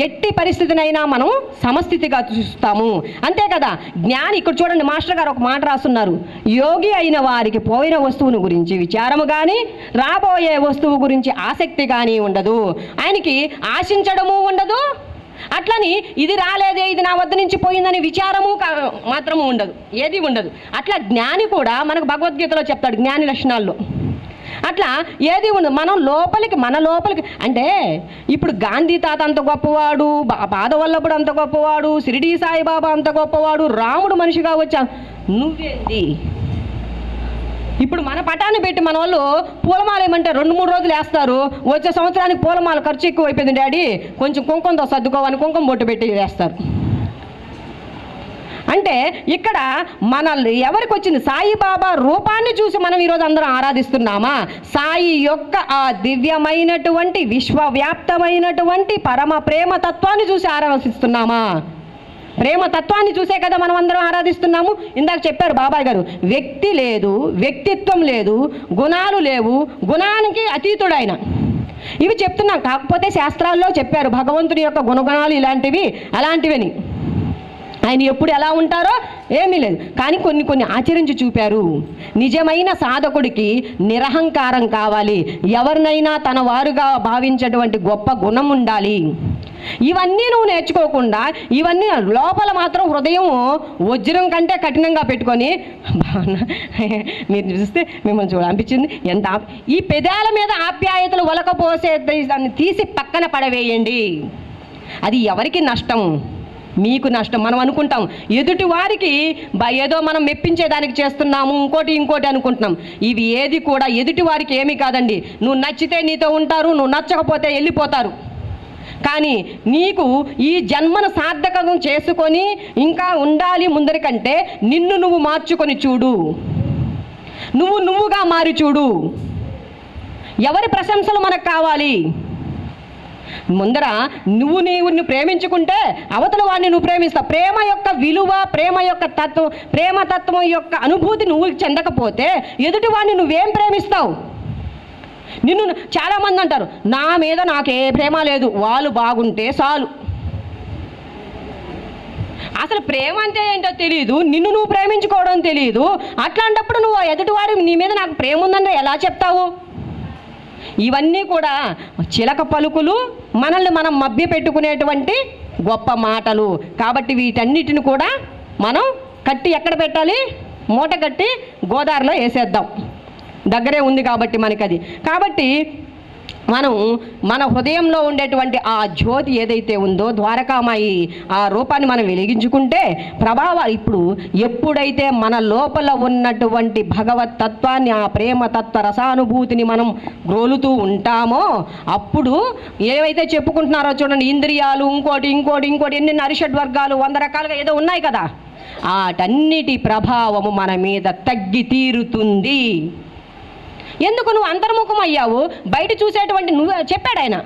Speaker 3: ఎట్టి పరిస్థితినైనా మనం సమస్థితిగా చూస్తాము. అంతే కదా. జ్ఞాని ఇక్కడ చూడండి, మాస్టర్ గారు ఒక మాట రాస్తున్నారు. యోగి అయిన వారికి పోయిన వస్తువుని గురించి విచారము కానీ రాబోయే వస్తువు గురించి ఆసక్తి కానీ ఉండదు. ఆయనకి ఆశించడము ఉండదు, అట్లని ఇది రాలేదే, ఇది నా వద్ద నుంచి పోయిందని విచారము మాత్రము ఉండదు, ఏది ఉండదు. అట్లా జ్ఞాని కూడా మనకు భగవద్గీతలో చెప్తాడు జ్ఞాని లక్షణాల్లో. అట్లా ఏది ఉండదు. మన లోపలికి అంటే ఇప్పుడు గాంధీ తాత అంత గొప్పవాడు, పాదవల్లభుడు అంత గొప్పవాడు, షిరిడి సాయిబాబా అంత గొప్పవాడు, రాముడు మనిషిగా వచ్చా, నువ్వేంది? ఇప్పుడు మన పటాన్ని పెట్టి మన వాళ్ళు పూలమాల ఏమంటే 2-3 రోజులు వేస్తారు. వచ్చే సంవత్సరానికి పూలమాల ఖర్చు ఎక్కువ అయిపోయింది డాడీ, కొంచెం కుంకుమతో సర్దుకోవని కుంకుమ బొట్టు పెట్టి వేస్తారు. అంటే ఇక్కడ ఎవరికి వచ్చింది? సాయిబాబా రూపాన్ని చూసి మనం ఈరోజు అందరం ఆరాధిస్తున్నామా? సాయి యొక్క ఆ దివ్యమైనటువంటి విశ్వవ్యాప్తమైనటువంటి పరమ ప్రేమ తత్వాన్ని చూసి ఆరాధిస్తున్నామా? ప్రేమ తత్వాన్ని చూసే కదా మనం అందరం ఆరాధిస్తున్నాము. ఇందాక చెప్పారు బాబాయ్ గారు, వ్యక్తి లేదు, వ్యక్తిత్వం లేదు, గుణాలు లేవు, గుణానికి అతీతుడు ఆయన. ఇవి చెప్తున్నాం. కాకపోతే శాస్త్రాల్లో చెప్పారు భగవంతుడి యొక్క గుణగుణాలు ఇలాంటివి అలాంటివని. ఆయన ఎప్పుడు ఎలా ఉంటారో ఏమీ లేదు, కానీ కొన్ని ఆచరించి చూపారు. నిజమైన సాధకుడికి నిరహంకారం కావాలి, ఎవరినైనా తన వారుగా భావించేటువంటి గొప్ప గుణం ఉండాలి. ఇవన్నీ నువ్వు నేర్చుకోకుండా ఇవన్నీ లోపల మాత్రం హృదయం వజ్రం కంటే కఠినంగా పెట్టుకొని మీరు చూస్తే మిమ్మల్ని చూడాలనిపించింది. ఈ పెదాల మీద ఆప్యాయతలు ఒలకపోసే దాన్ని తీసి పక్కన పడవేయండి. అది ఎవరికి నష్టం? మీకు నష్టం. మనం అనుకుంటాం ఎదుటి వారికి ఏదో మనం మెప్పించేదానికి చేస్తున్నాము, ఇంకోటి అనుకుంటున్నాం. ఇవి ఏది కూడా ఎదుటి వారికి ఏమీ కాదండి. నువ్వు నచ్చితే నీతో ఉంటారు, నువ్వు నచ్చకపోతే వెళ్ళిపోతారు. కానీ నీకు ఈ జన్మను సార్థకం చేసుకొని ఇంకా ఉండాలి ముందరికంటే నిన్ను నువ్వు మార్చుకొని చూడు, నువ్వుగా మారి చూడు. ఎవరి ప్రశంసలు మనకు కావాలి? ముందర నువ్వు ప్రేమించుకుంటే అవతల వాడిని నువ్వు ప్రేమిస్తావు. ప్రేమ యొక్క విలువ, ప్రేమ యొక్క తత్వం, ప్రేమతత్వం యొక్క అనుభూతి నువ్వు చెందకపోతే ఎదుటి వాడిని నువ్వేం ప్రేమిస్తావు? నిన్ను చాలామంది అంటారు, నా మీద నాకు ఏ ప్రేమ లేదు, వాళ్ళు బాగుంటే చాలు. అసలు ప్రేమ అంటే ఏంటో తెలియదు, నిన్ను నువ్వు ప్రేమించుకోవడం తెలియదు. అట్లాంటప్పుడు నువ్వు ఎదుటివాడి నీ మీద నాకు ప్రేమ ఉందని ఎలా చెప్తావు? ఇవన్నీ కూడా చిలక పలుకులు, మనల్ని మనం మభ్య పెట్టుకునేటువంటి గొప్ప మాటలు. కాబట్టి వీటన్నిటిని కూడా మనం కట్టి ఎక్కడ పెట్టాలి? మూట కట్టి గోదావరిలో వేసేద్దాం. దగ్గరే ఉంది కాబట్టి మనకది. కాబట్టి మనం మన హృదయంలో ఉండేటువంటి ఆ జ్యోతి ఏదైతే ఉందో, ద్వారకామాయి ఆ రూపాన్ని మనం వెలిగించుకుంటే ప్రభావాలు ఇప్పుడు ఎప్పుడైతే మన లోపల ఉన్నటువంటి భగవత్ తత్వాన్ని, ఆ ప్రేమ తత్వ రసానుభూతిని మనం గ్రోలుతూ ఉంటామో అప్పుడు ఏవైతే చెప్పుకుంటున్నారో చూడండి, ఇంద్రియాలు ఇంకోటి ఎన్ని అరిషడ్ వర్గాలు 100 రకాలుగా ఏదో ఉన్నాయి కదా, వాటన్నిటి ప్రభావము మన మీద తగ్గి తీరుతుంది. ఎందుకు నువ్వు అంతర్ముఖం అయ్యావు? బయట చూసేటువంటి నువ్వు చెప్పాడు ఆయన,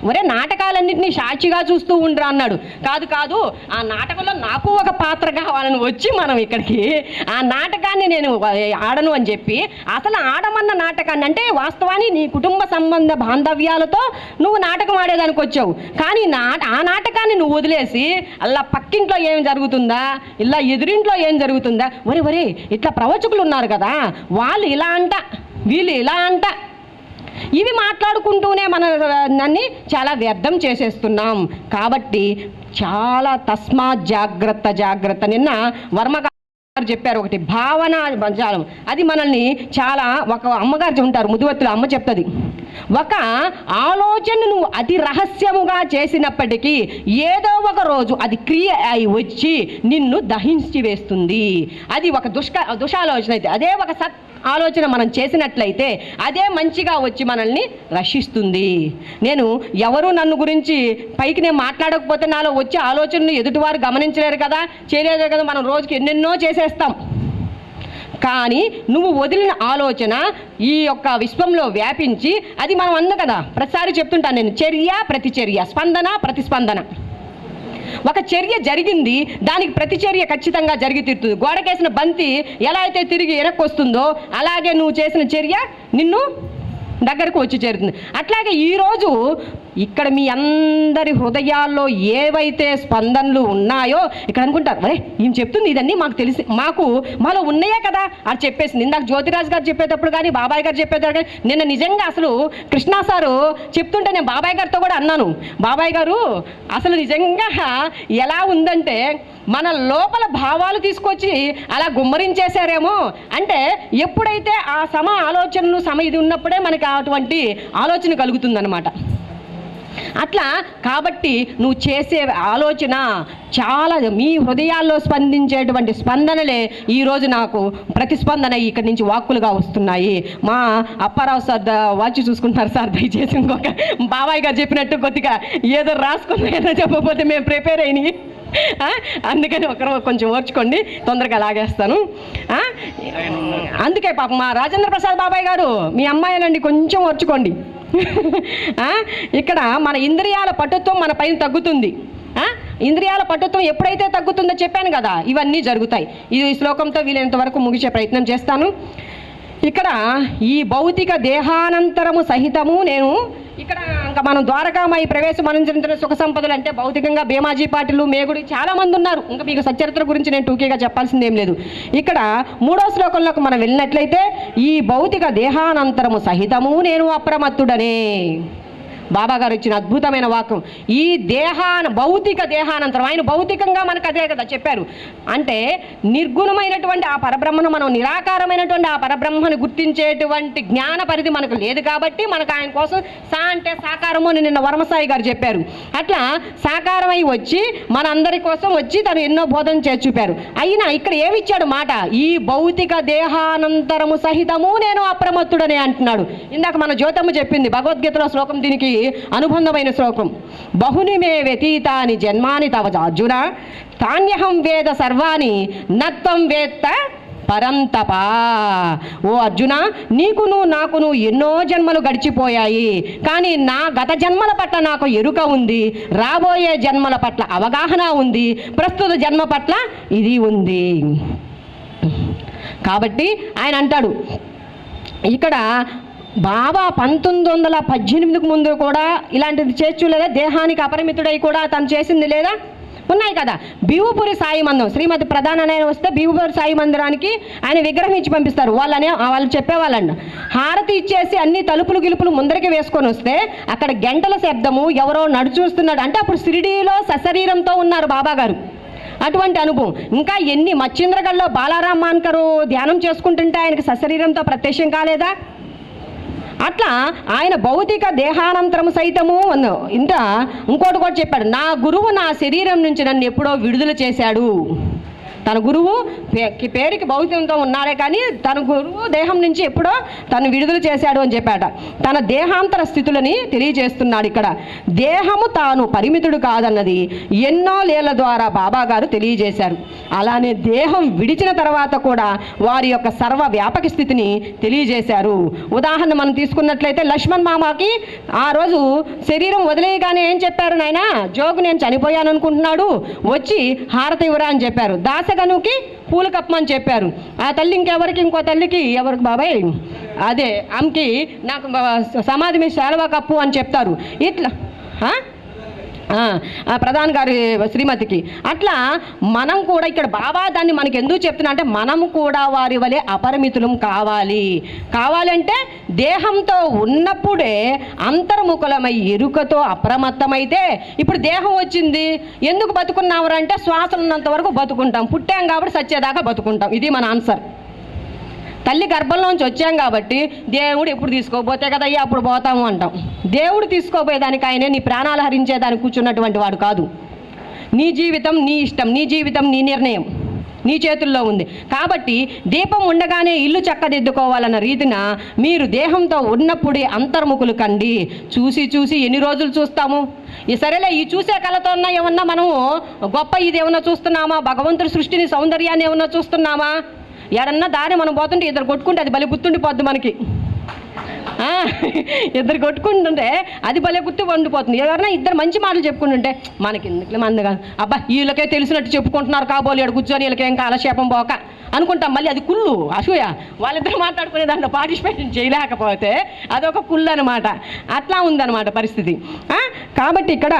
Speaker 3: ఒరే నాటకాలన్నింటినీ సాక్షిగా చూస్తూ ఉండరా అన్నాడు. కాదు, ఆ నాటకంలో నాకు ఒక పాత్ర కావాలని వచ్చి మనం ఇక్కడికి ఆ నాటకాన్ని నేను ఆడను అని చెప్పి, అసలు ఆడమన్న నాటకాన్ని అంటే వాస్తవాన్ని నీ కుటుంబ సంబంధ బాంధవ్యాలతో నువ్వు నాటకం ఆడేదానికి వచ్చావు. కానీ ఆ నాటకాన్ని నువ్వు వదిలేసి అలా పక్కింట్లో ఏం జరుగుతుందా, ఇలా ఎదురింట్లో ఏం జరుగుతుందా, ఒరే ఇట్లా ప్రవచకులు ఉన్నారు కదా, వాళ్ళు ఇలా అంట, వీళ్ళు ఇలా అంట, ఇవి మాట్లాడుకుంటూనే నన్ను చాలా వ్యర్థం చేసేస్తున్నాం. కాబట్టి చాలా తస్మాత్ జాగ్రత్త. నిన్న వర్మ గారు చెప్పారు ఒకటి భావన జాలం, అది మనల్ని చాలా, ఒక అమ్మగారు ఉంటారు ముదివత్తులు, అమ్మ చెప్తుంది, ఒక ఆలోచన నువ్వు అతి రహస్యముగా చేసినప్పటికీ ఏదో ఒక రోజు అది క్రియ అయి వచ్చి నిన్ను దహించి వేస్తుంది. అది ఒక దుషాలోచన అయితే, అదే ఒక సత్ ఆలోచన మనం చేసినట్లయితే అదే మంచిగా వచ్చి మనల్ని రక్షిస్తుంది. నేను ఎవరు నన్ను గురించి పైకి నేను మాట్లాడకపోతే నాలో వచ్చే ఆలోచనలు ఎదుటివారు గమనించలేరు కదా, చేయలేరు కదా, మనం రోజుకి ఎన్నెన్నో చేసేస్తాం. కానీ నువ్వు వదిలిన ఆలోచన ఈ యొక్క విశ్వంలో వ్యాపించి, అది మనం అన్న కదా, ప్రతిసారి చెప్తుంటాను నేను, చర్య ప్రతిచర్య, స్పందన ప్రతిస్పందన. ఒక చర్య జరిగింది, దానికి ప్రతిచర్య ఖచ్చితంగా జరిగి తీరుతుంది. గోడకేసిన బంతి ఎలా అయితే తిరిగి వెనక్కి వస్తుందో అలాగే నువ్వు చేసిన చర్య నిన్ను దగ్గరకు వచ్చి చేరుతుంది. అట్లాగే ఈరోజు ఇక్కడ మీ అందరి హృదయాల్లో ఏవైతే స్పందనలు ఉన్నాయో ఇక్కడ అనుకుంటారు, అరే ఏం చెప్తుంది ఇదన్నీ మాకు తెలిసి, మాలో ఉన్నాయే కదా అని చెప్పేసింది. ఇందాక జ్యోతిరాజ్ గారు చెప్పేటప్పుడు కానీ, బాబాయ్ గారు చెప్పేటప్పుడు కానీ, నిన్న నిజంగా అసలు కృష్ణా సారు చెప్తుంటే నేను బాబాయ్ గారితో కూడా అన్నాను, బాబాయ్ గారు అసలు నిజంగా ఎలా ఉందంటే మన లోపల భావాలు తీసుకొచ్చి అలా గుమ్మరించేశారేమో. అంటే ఎప్పుడైతే ఆ ఆలోచనలు ఇది ఉన్నప్పుడే మనకి అటువంటి ఆలోచన కలుగుతుందన్నమాట. అట్లా కాబట్టి నువ్వు చేసే ఆలోచన చాలా మీ హృదయాల్లో స్పందించేటువంటి స్పందనలే ఈరోజు నాకు ప్రతిస్పందన ఇక్కడి నుంచి వాక్కులుగా వస్తున్నాయి. మా అప్పారావు సార్ వాచి చూసుకుంటున్నారు సార్, దయచేసి ఇంకొక బాబాయ్ గారు చెప్పినట్టు కొద్దిగా ఏదో రాసుకున్నా ఏదో చెప్పకపోతే మేము ప్రిపేర్ అయినాయి, అందుకని ఒకరు కొంచెం ఓర్చుకోండి, తొందరగా లాగేస్తాను. అందుకే పాపం మా రాజేంద్ర ప్రసాద్ బాబాయ్ గారు, మీ అమ్మాయినండి, కొంచెం ఓర్చుకోండి. ఇక్కడ మన ఇంద్రియాల పటుత్వం మన పైన తగ్గుతుంది. ఇంద్రియాల పటుత్వం ఎప్పుడైతే తగ్గుతుందో చెప్పాను కదా, ఇవన్నీ జరుగుతాయి. ఈ శ్లోకంతో వీలైనంత వరకు ముగిసే ప్రయత్నం చేస్తాను. ఇక్కడ ఈ భౌతిక దేహానంతరము సహితము నేను ఇక్కడ ఇంకా మనం ద్వారకామాయి ప్రవేశం అనుసరించిన సుఖ సంపదలు అంటే భౌతికంగా భీమాజీ పాటిలు, మేగుడి చాలామంది ఉన్నారు. ఇంకా మీకు సచరిత్ర గురించి నేను టూకీగా చెప్పాల్సిందేం లేదు. ఇక్కడ 3వ శ్లోకంలోకి మనం వెళ్ళినట్లయితే ఈ భౌతిక దేహానంతరము సహితము నేను అప్రమత్తుడనే, బాబా గారు ఇచ్చిన అద్భుతమైన వాక్యం. ఈ భౌతిక దేహానంతరం, ఆయన భౌతికంగా మనకు అదే కదా చెప్పారు. అంటే నిర్గుణమైనటువంటి ఆ పరబ్రహ్మను, మనం నిరాకారమైనటువంటి ఆ పరబ్రహ్మను గుర్తించేటువంటి జ్ఞాన పరిధి మనకు లేదు కాబట్టి మనకు ఆయన కోసం అంటే సాకారము అని నిన్న వర్మసాయి గారు చెప్పారు. అట్లా సాకారమై వచ్చి మన అందరి కోసం వచ్చి తను ఎన్నో బోధన చేసి చూపారు. అయినా ఇక్కడ ఏమిచ్చాడు మాట, ఈ భౌతిక దేహానంతరము సహితము నేను అప్రమత్తుడనే అంటున్నాడు. ఇందాక మన జ్యోతమ్మ చెప్పింది భగవద్గీతలో శ్లోకం, దీనికి అనుబంధమైన శ్లోకం, బహుని మే వ్యతీతాని జన్మాని తవ అర్జున తాన్యహం వేద సర్వాణి నత్వం వేత్త పరంతప. ఓ అర్జున, నీకును నాకును ఎన్నో జన్మలు గడిచిపోయాయి, కానీ నా గత జన్మల పట్ల నాకు ఎరుక ఉంది, రాబోయే జన్మల పట్ల అవగాహన ఉంది, ప్రస్తుత జన్మ పట్ల ఇది ఉంది. కాబట్టి ఆయన అంటాడు ఇక్కడ, బాబా 1918కు ముందు కూడా ఇలాంటిది చేర్చు లేదా, దేహానికి అపరిమితుడై కూడా తను చేసింది లేదా, ఉన్నాయి కదా. భీవుపురి సాయి మందిరం, శ్రీమతి ప్రధాన ఆయన వస్తే భీవుపురి సాయి మందిరానికి ఆయన విగ్రహం ఇచ్చి పంపిస్తారు. వాళ్ళు చెప్పేవాళ్ళండి, హారతి ఇచ్చేసి అన్ని తలుపులు గిలుపులు ముందరికి వేసుకొని వస్తే అక్కడ గంటల శబ్దము, ఎవరో నడుచూస్తున్నాడు అంటే అప్పుడు షిరిడీలో సశరీరంతో ఉన్నారు బాబా గారు. అటువంటి అనుభవం. ఇంకా ఎన్ని మచ్చింద్రగఢ్లో బాలారాం మాన్కరు ధ్యానం చేసుకుంటుంటే ఆయనకి సశరీరంతో ప్రత్యక్షం కాలేదా? అట్లా ఆయన భౌతిక దేహానంతరం సైతము ఇంకోటి కూడా చెప్పాడు, నా గురువు నా శరీరం నుంచి నన్ను ఎప్పుడో విడుదల చేశాడు. తన గురువు పేరుకి భౌతికంతో ఉన్నాడే కానీ తన గురువు దేహం నుంచి ఎప్పుడో తను విడుదల చేశాడు అని చెప్పాట. తన దేహాంతర స్థితులని తెలియజేస్తున్నాడు ఇక్కడ. దేహము తాను పరిమితుడు కాదన్నది ఎన్నో లీల ద్వారా బాబా గారు తెలియజేశారు. అలానే దేహం విడిచిన తర్వాత కూడా వారి యొక్క సర్వ వ్యాపక స్థితిని తెలియజేశారు. ఉదాహరణ మనం తీసుకున్నట్లయితే లక్ష్మణ్ మామకి ఆ రోజు శరీరం వదిలేయగానే ఏం చెప్పారు, నాయన జోగు నేను చనిపోయాను అనుకుంటున్నాడు, వచ్చి హారతి ఇవ్వరా అని చెప్పారు. దాసగనుకి పూలు కప్పమని చెప్పారు. ఆ తల్లి ఇంకో తల్లికి ఎవరికి బాబాయ్ అదే ఆమెకి నాకు సమాధి మీద శాలువా కప్పు అని చెప్తారు. ఇట్లా ప్రధాన్ గారి శ్రీమతికి. అట్లా మనం కూడా ఇక్కడ బాబా దాన్ని మనకి ఎందుకు చెప్తున్నా అంటే, మనము కూడా వారి వలె అపరిమితులం కావాలంటే దేహంతో ఉన్నప్పుడే అంతర్ముఖులమై ఎరుకతో అప్రమత్తమైతే, ఇప్పుడు దేహం వచ్చింది ఎందుకు బతుకున్నామరంటే శ్వాస ఉన్నంత వరకు బతుకుంటాం, పుట్టాం కాబట్టి సచ్చేదాకా బతుకుంటాం. ఇది మన ఆన్సర్. తల్లి గర్భంలోంచి వచ్చాం కాబట్టి దేవుడు ఎప్పుడు తీసుకోపోతే కదా అయ్యా అప్పుడు పోతాము అంటాం. దేవుడు తీసుకోపోయేదానికి ఆయనే నీ ప్రాణాలు హరించేదానికి కూర్చున్నటువంటి వాడు కాదు. నీ జీవితం నీ ఇష్టం, నీ జీవితం నీ నిర్ణయం, నీ చేతుల్లో ఉంది. కాబట్టి దీపం ఉండగానే ఇల్లు చక్కదిద్దుకోవాలన్న రీతిన మీరు దేహంతో ఉన్నప్పుడే అంతర్ముఖులు కండి. చూసి ఎన్ని రోజులు చూస్తాము? సరేలే, ఈ చూసే కళతో ఏమన్నా మనము గొప్ప ఇది ఏమన్నా చూస్తున్నామా? భగవంతుడి సృష్టిని సౌందర్యాన్ని ఏమన్నా చూస్తున్నామా? ఎడన్నా దారి మనం పోతుంటే ఇద్దరు కొట్టుకుంటే అది భలే గుర్తుండిపోద్ది మనకి. ఇద్దరు కొట్టుకుంటుంటే అది భలే గుర్తు వండిపోతుంది. ఎవరన్నా ఇద్దరు మంచి మాటలు చెప్పుకుంటుంటే మనకి ఎందుకు మందిగా అబ్బా వీళ్ళకే తెలిసినట్టు చెప్పుకుంటున్నారు కాబోలు ఎక్కడ కూర్చొని వీళ్ళకేం కాలక్షేపం పోక అనుకుంటాం. మళ్ళీ అది కుళ్ళు, అసూయ. వాళ్ళిద్దరు మాట్లాడుకునే దాంట్లో పార్టిసిపేషన్ చేయలేకపోతే అదొక కుళ్ళు అనమాట. అట్లా ఉందన్నమాట పరిస్థితి. కాబట్టి ఇక్కడ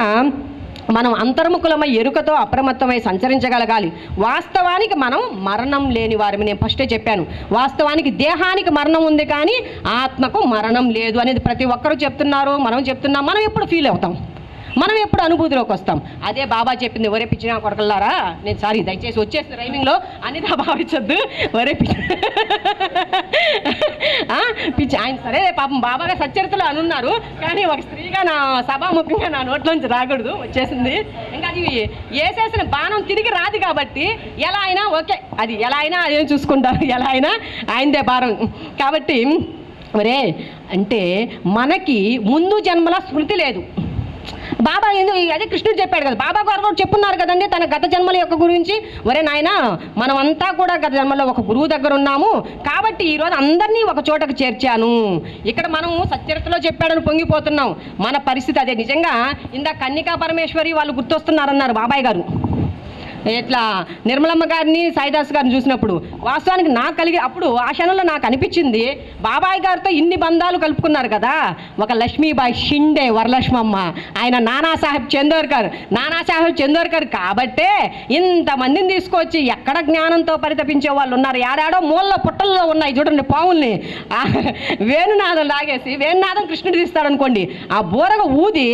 Speaker 3: మనం అంతర్ముఖులమై ఎరుకతో అప్రమత్తమై సంచరించగలగాలి. వాస్తవానికి మనం మరణం లేని వారిని నేను ఫస్టే చెప్పాను. వాస్తవానికి దేహానికి మరణం ఉంది కానీ ఆత్మకు మరణం లేదు అనేది ప్రతి ఒక్కరూ చెప్తున్నారు, మనం చెప్తున్నాం. మనం ఎప్పుడు ఫీల్ అవుతాం, మనం ఎప్పుడు అనుభూతిలోకి వస్తాం. అదే బాబా చెప్పింది, ఒరే పిచ్చిన కొడకల్లారా, నేను సారీ దయచేసి వచ్చేసిన రైమింగ్లో అన్నిదా భావించద్దు, ఒరే పిచ్చి ఆయన సరే పాపం బాబాగా సచ్చరితలు అనున్నారు కానీ ఒక స్త్రీగా నా సభాముఖంగా నా నోట్లోంచి రాకూడదు, వచ్చేసింది. ఇంకా అది వేసేసిన బాణం తిరిగి రాదు కాబట్టి ఎలా అయినా ఓకే, అది ఎలా అయినా అదేం చూసుకుంటారు, ఎలా అయినా ఆయనదే భారం. కాబట్టి ఒరే అంటే మనకి ముందు జన్మల స్మృతి లేదు. బాబా అదే కృష్ణుడు చెప్పాడు కదా, బాబా గారు కూడా చెప్పున్నారు కదండి తన గత జన్మల యొక్క గురించి. ఒరే నాయన మనమంతా కూడా గత జన్మలో ఒక గురువు దగ్గర ఉన్నాము కాబట్టి ఈరోజు అందరినీ ఒక చోటకు చేర్చాను. ఇక్కడ మనం సచ్చరితలో చెప్పాడని పొంగిపోతున్నాం. మన పరిస్థితి అదే. నిజంగా ఇందా కన్నికా పరమేశ్వరి వాళ్ళు గుర్తొస్తున్నారన్నారు బాబాయ్ గారు. ఇట్లా నిర్మలమ్మ గారిని సాయిదాస్ గారిని చూసినప్పుడు వాస్తవానికి నాకు కలిగి అప్పుడు ఆ క్షణంలో నాకు అనిపించింది, బాబాయ్ గారితో ఇన్ని బంధాలు కలుపుకున్నారు కదా. ఒక లక్ష్మీబాయి షిండే వరలక్ష్మమ్మ, ఆయన నానాసాహెబ్ చందోర్కర్ కాబట్టే ఇంతమందిని తీసుకొచ్చి ఎక్కడ జ్ఞానంతో పరితపించే వాళ్ళు ఉన్నారు. ఏడాడో మూలలో పుట్టల్లో ఉన్నాయి చూడండి పావుల్ని. వేణునాదం లాగేసి, వేణునాదం కృష్ణుడు తీస్తాడు అనుకోండి, ఆ బోరగా ఊది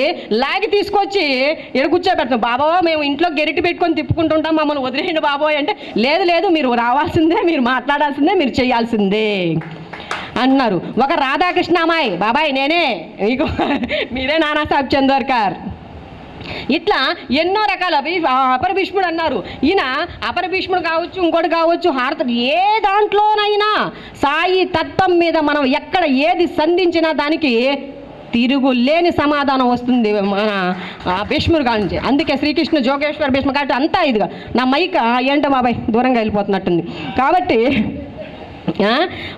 Speaker 3: లాగి తీసుకొచ్చి ఇక్కడ కూర్చోబెడతాం. బాబా మేము ఇంట్లో గెరిటి పెట్టుకొని తిప్పుకుంటూ ఉంటాం, మమ్మల్ని వదిలేయండి బాబోయ్ అంటే, లేదు మీరు రావాల్సిందే, మీరు మాట్లాడాల్సిందే, మీరు చేయాల్సిందే అన్నారు. ఒక రాధాకృష్ణ అమ్మాయి, బాబాయ్ నేనే మీకు, మీరే నానాసాహెబ్ చందోర్కర్. ఇట్లా ఎన్నో రకాల అపర భీష్ముడు అన్నారు. ఈయన అపర భీష్ముడు కావచ్చు, ఇంకోటి కావచ్చు, హారతి ఏ దాంట్లోనైనా సాయి తత్వం మీద మనం ఎక్కడ ఏది సంధించినా దానికి తిరుగులేని సమాధానం వస్తుంది మన భీష్ముడు కానించి. అందుకే శ్రీకృష్ణ జోగేశ్వర భీష్మ కాబట్టి అంతా ఇదిగా నా మైక ఏంటో బాబాయ్ దూరంగా వెళ్ళిపోతున్నట్టుంది. కాబట్టి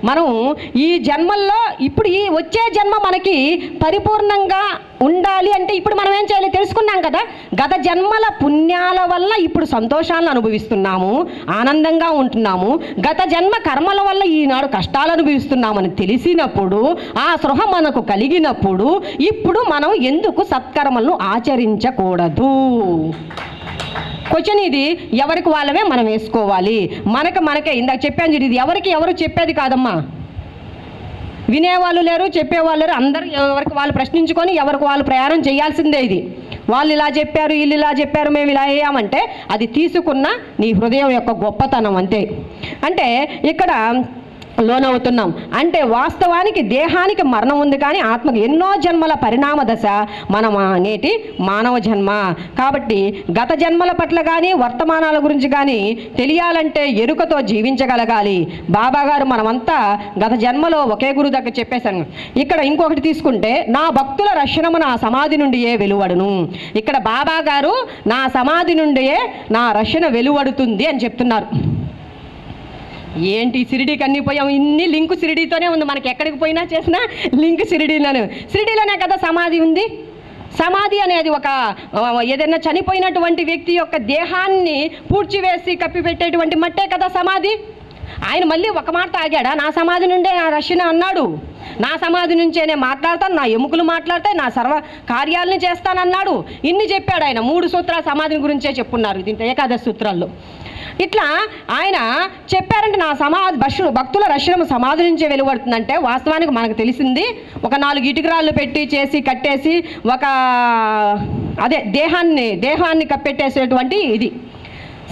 Speaker 3: మనం ఈ జన్మల్లో ఇప్పుడు ఈ వచ్చే జన్మ మనకి పరిపూర్ణంగా ఉండాలి అంటే ఇప్పుడు మనం ఏం చేయాలి తెలుసుకున్నాం కదా. గత జన్మల పుణ్యాల వల్ల ఇప్పుడు సంతోషాలను అనుభవిస్తున్నాము, ఆనందంగా ఉంటున్నాము. గత జన్మ కర్మల వల్ల ఈనాడు కష్టాలు అనుభవిస్తున్నామని తెలిసినప్పుడు, ఆ స్పృహ మనకు కలిగినప్పుడు ఇప్పుడు మనం ఎందుకు సత్కర్మలను ఆచరించకూడదు? క్వశ్చన్ ఇది ఎవరికి వాళ్ళమే మనం వేసుకోవాలి. మనకే ఇందాక చెప్పాను చూడు, ఇది ఎవరు చెప్పేది కాదమ్మా. వినేవాళ్ళు లేరు, చెప్పేవాళ్ళు లేరు. అందరూ ఎవరికి వాళ్ళు ప్రశ్నించుకొని ఎవరికి వాళ్ళు ప్రయాణం చేయాల్సిందే. ఇది వాళ్ళు ఇలా చెప్పారు, వీళ్ళు ఇలా చెప్పారు, మేము ఇలా అయ్యామంటే అది తీసుకున్న నీ హృదయం యొక్క గొప్పతనం అంతే. అంటే ఇక్కడ లోనవుతున్నాం అంటే వాస్తవానికి దేహానికి మరణం ఉంది, కానీ ఆత్మకు ఎన్నో జన్మల పరిణామ దశ మనం నేటి మానవ జన్మ. కాబట్టి గత జన్మల పట్ల కానీ వర్తమానాల గురించి కానీ తెలియాలంటే ఎరుకతో జీవించగలగాలి. బాబా గారు మనమంతా గత జన్మలో ఒకే గురువు దగ్గర చెప్పేశాను. ఇక్కడ ఇంకొకటి తీసుకుంటే, నా భక్తుల రక్షణము నా సమాధి నుండియే వెలువడును. ఇక్కడ బాబా గారు నా సమాధి నుండియే నా రక్షణ వెలువడుతుంది అని చెప్తున్నారు. ఏంటి షిరిడీకి అన్నీ పోయాం, ఇన్ని లింకు షిరిడీతోనే ఉంది. మనకి ఎక్కడికి పోయినా చేసినా లింక్ షిరిడీలోనే కదా సమాధి ఉంది. సమాధి అనేది ఒక ఏదైనా చనిపోయినటువంటి వ్యక్తి యొక్క దేహాన్ని పూడ్చివేసి కప్పిపెట్టేటువంటి మట్టే కదా సమాధి. ఆయన మళ్ళీ ఒక మాట ఆగాడా, నా సమాధి నుండే నా రక్షణ అన్నాడు. నా సమాధి నుంచే నేను మాట్లాడతాను, నా ఎముకలు మాట్లాడతాయి, నా సర్వ కార్యాలను చేస్తానన్నాడు. ఇన్ని చెప్పాడు ఆయన. 3 సూత్రాల సమాధిని గురించే చెప్పున్నారు దీంట్లో ఏకాదశి సూత్రాల్లో. ఇట్లా ఆయన చెప్పారంటే నా భక్తుల రక్షణ సమాధి నుంచే వెలువడుతుందంటే వాస్తవానికి మనకు తెలిసింది ఒక 4 ఇటుకరాళ్ళు పెట్టి చేసి కట్టేసి ఒక దేహాన్ని కప్పెట్టేసేటువంటి ఇది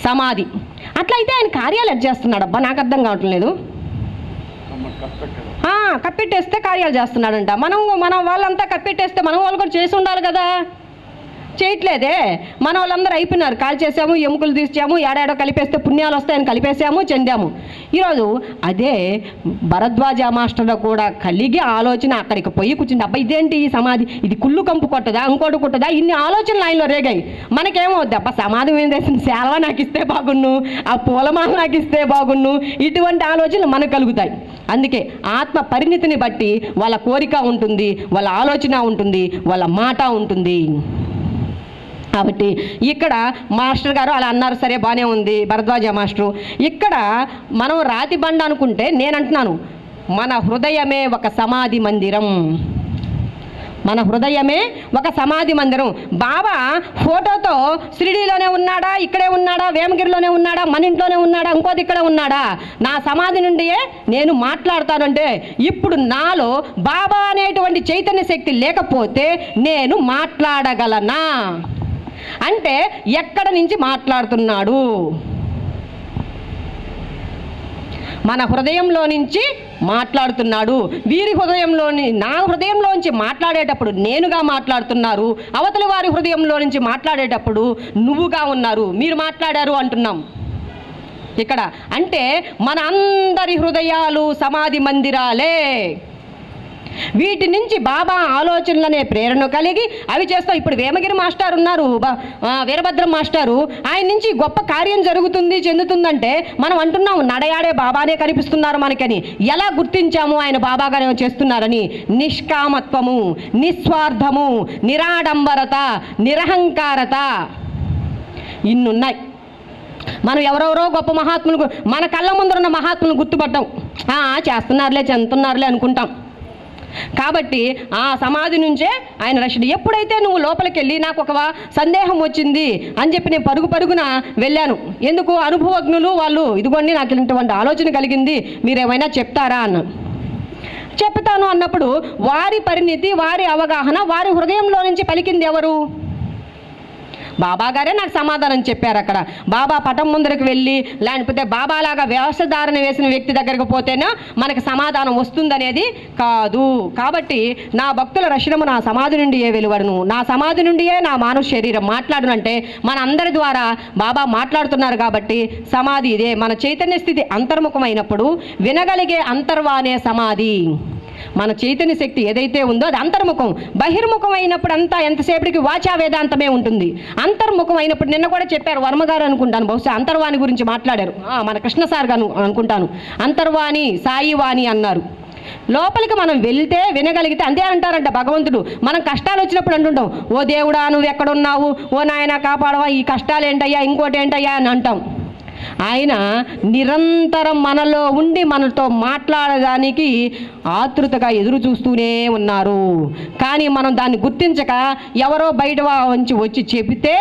Speaker 3: సమాధి. అట్లయితే ఆయన కార్యాలు ఎట్ చేస్తున్నాడు అబ్బా, నాకు అర్థం కావట్లేదు. కప్పెట్టేస్తే కార్యాలు చేస్తున్నాడంట. మన వాళ్ళంతా కప్పెట్టేస్తే మనం వాళ్ళు కూడా చేసి ఉండాలి కదా. చేయట్లేదే. మన వాళ్ళందరూ అయిపోయినారు, కాల్ చేసాము, ఎముకలు తీసాము, ఏడాడో కలిపేస్తే పుణ్యాలు వస్తాయని కలిపేసాము, చెందాము. ఈరోజు అదే భరద్వాజ మాస్టర్లో కూడా కలిగి ఆలోచన అక్కడికి పోయి కూర్చుంది. అబ్బా ఇదేంటి ఈ సమాధి, ఇది కుళ్ళు కంపు కొట్టదా, ఇంకోటి కొట్టదా, ఇన్ని ఆలోచనలు ఆయనలో రేగాయి. మనకేమవుద్ది, అబ్బా సమాధి మీద వేసిన సేవ నాకు ఇస్తే బాగున్ను, ఆ పూలమాల నాకు ఇస్తే బాగున్ను, ఇటువంటి ఆలోచనలు మనకు కలుగుతాయి. అందుకే ఆత్మ పరిణితిని బట్టి వాళ్ళ కోరిక ఉంటుంది, వాళ్ళ ఆలోచన ఉంటుంది, వాళ్ళ మాట ఉంటుంది. కాబట్టి ఇక్కడ మాస్టర్ గారు అలా అన్నారు, సరే బాగానే ఉంది భరద్వాజ మాస్టరు. ఇక్కడ మనం రాతి బండ అనుకుంటే నేను అంటున్నాను, మన హృదయమే ఒక సమాధి మందిరం. మన హృదయమే ఒక సమాధి మందిరం. బాబా ఫోటోతో షిరిడీలోనే ఉన్నాడా, ఇక్కడే ఉన్నాడా, వేమగిరిలోనే ఉన్నాడా, మన ఇంట్లోనే ఉన్నాడా, ఇంకోటి ఇక్కడ ఉన్నాడా? నా సమాధి నుండియే నేను మాట్లాడతానంటే ఇప్పుడు నాలో బాబా అనేటువంటి చైతన్య శక్తి లేకపోతే నేను మాట్లాడగలనా అంటే ఎక్కడ నుంచి మాట్లాడుతున్నాడు? మన హృదయంలో నుంచి మాట్లాడుతున్నాడు. వీరి హృదయంలోని నా హృదయంలోంచి మాట్లాడేటప్పుడు నేనుగా మాట్లాడుతున్నారు, అవతలి వారి హృదయంలో నుంచి మాట్లాడేటప్పుడు నువ్వుగా ఉన్నారు, మీరు మాట్లాడారు అంటున్నాం ఇక్కడ. అంటే మన అందరి హృదయాలు సమాధి మందిరాలే. వీటి నుంచి బాబా ఆలోచనలనే ప్రేరణ కలిగి అవి చేస్తాం. ఇప్పుడు వేమగిరి మాస్టర్ ఉన్నారు, వీరభద్రం మాస్టారు, ఆయన నుంచి గొప్ప కార్యం చెందుతుందంటే మనం అంటున్నాం నడయాడే బాబానే కనిపిస్తున్నారు మనకని. ఎలా గుర్తించాము ఆయన బాబాగానే చేస్తున్నారని? నిష్కామత్వము, నిస్వార్థము, నిరాడంబరత, నిరహంకారత ఇన్నున్నాయి. మనం ఎవరెవరో గొప్ప మహాత్ములు మన కళ్ళ ముందరున్న మహాత్ములను గుర్తుపట్టాం, చేస్తున్నారులే చెందుతున్నారులే అనుకుంటాం. కాబట్టి ఆ సమాధి నుంచే ఆయన రక్షణ. ఎప్పుడైతే నువ్వు లోపలికి వెళ్ళి నాకు ఒక సందేహం వచ్చింది అని చెప్పి నేను పరుగున వెళ్ళాను. ఎందుకు? అనుభవజ్ఞులు వాళ్ళు, ఇదిగోండి నాకు ఇటువంటి ఆలోచన కలిగింది, మీరేమైనా చెప్తారా అన్న. చెప్తాను అన్నప్పుడు వారి పరిణితి, వారి అవగాహన, వారి హృదయంలో నుంచి పలికింది ఎవరు? బాబా గారే నాకు సమాధానం చెప్పారు. అక్కడ బాబా పటం ముందరికి వెళ్ళి లేకపోతే బాబాలాగా వేషధారణ వేసిన వ్యక్తి దగ్గరకు పోతేనే మనకు సమాధానం వస్తుందనేది కాదు. కాబట్టి నా భక్తుల రక్షణము నా సమాధి నుండియే వెలువడును, నా సమాధి నుండియే నా మానవ శరీరం మాట్లాడునంటే మన అందరి ద్వారా బాబా మాట్లాడుతున్నారు. కాబట్టి సమాధి ఇదే. మన చైతన్య స్థితి అంతర్ముఖమైనప్పుడు వినగలిగే అంతర్వానే సమాధి. మన చైతన్య శక్తి ఏదైతే ఉందో అది అంతర్ముఖం. బహిర్ముఖం అయినప్పుడు అంతా ఎంతసేపటికి వాచా వేదాంతమే ఉంటుంది. అంతర్ముఖం అయినప్పుడు నిన్న కూడా చెప్పారు వర్మగారు అనుకుంటాను, బహుశా అంతర్వాణి గురించి మాట్లాడారు, మన కృష్ణ సార్ గారు అనుకుంటాను. అంతర్వాణి సాయివాణి అన్నారు. లోపలికి మనం వెళ్తే వినగలిగితే అంతే అంటారంట భగవంతుడు. మనం కష్టాలు వచ్చినప్పుడు అంటుంటాం, ఓ దేవుడా నువ్వు ఎక్కడున్నావు, ఓ నాయన కాపాడవా, ఈ కష్టాలు ఏంటయ్యా, ఇంకోటి ఏంటయ్యా అని అంటాం. ఆయన నిరంతరం మనలో ఉండి మనతో మాట్లాడడానికి ఆతృతగా ఎదురు చూస్తూనే ఉన్నారు. కానీ మనం దాన్ని గుర్తించక ఎవరో బయట వచ్చి చెబితే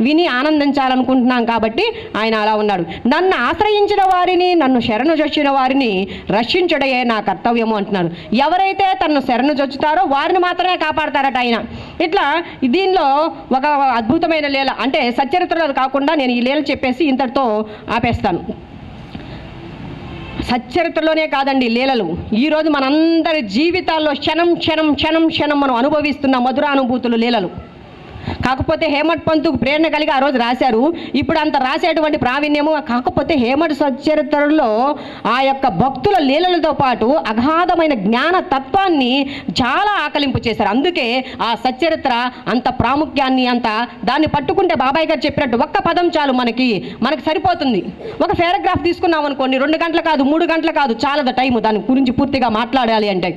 Speaker 3: విని ఆనందించాలనుకుంటున్నాం కాబట్టి ఆయన అలా ఉన్నాడు. నన్ను ఆశ్రయించిన వారిని, నన్ను శరణు జొచ్చిన వారిని రక్షించడమే నా కర్తవ్యము అంటున్నారు. ఎవరైతే తనను శరణు జొచ్చుతారో వారిని మాత్రమే కాపాడతారట ఆయన. ఇట్లా దీనిలో ఒక అద్భుతమైన లీల, అంటే సచ్చరిత్రలో కాకుండా నేను ఈ లీల చెప్పేసి ఇంతటితో ఆపేస్తాను. సచ్చరిత్రలోనే కాదండి లీలలు, ఈరోజు మనందరి జీవితాల్లో క్షణం క్షణం క్షణం క్షణం మనం అనుభవిస్తున్న మధురానుభూతులు లీలలు. కాకపోతే హేమట్ పంతుకు ప్రేరణ కలిగి ఆ రోజు రాశారు. ఇప్పుడు అంత రాసేటువంటి ప్రావీణ్యము, కాకపోతే హేమట్ సచ్చరిత్రలో ఆ యొక్క భక్తుల లీలలతో పాటు అగాధమైన జ్ఞాన తత్వాన్ని చాలా ఆకలింపు చేశారు. అందుకే ఆ సచ్చరిత్ర అంత ప్రాముఖ్యాన్ని, అంత దాన్ని పట్టుకుంటే బాబాయ్ గారు చెప్పినట్టు ఒక్క పదం చాలు, మనకి సరిపోతుంది. ఒక పారాగ్రాఫ్ తీసుకున్నాం అనుకోండి, 2 గంటలు కాదు 3 గంటలు కాదు, చాలదు టైము దాని గురించి పూర్తిగా మాట్లాడాలి అంటే.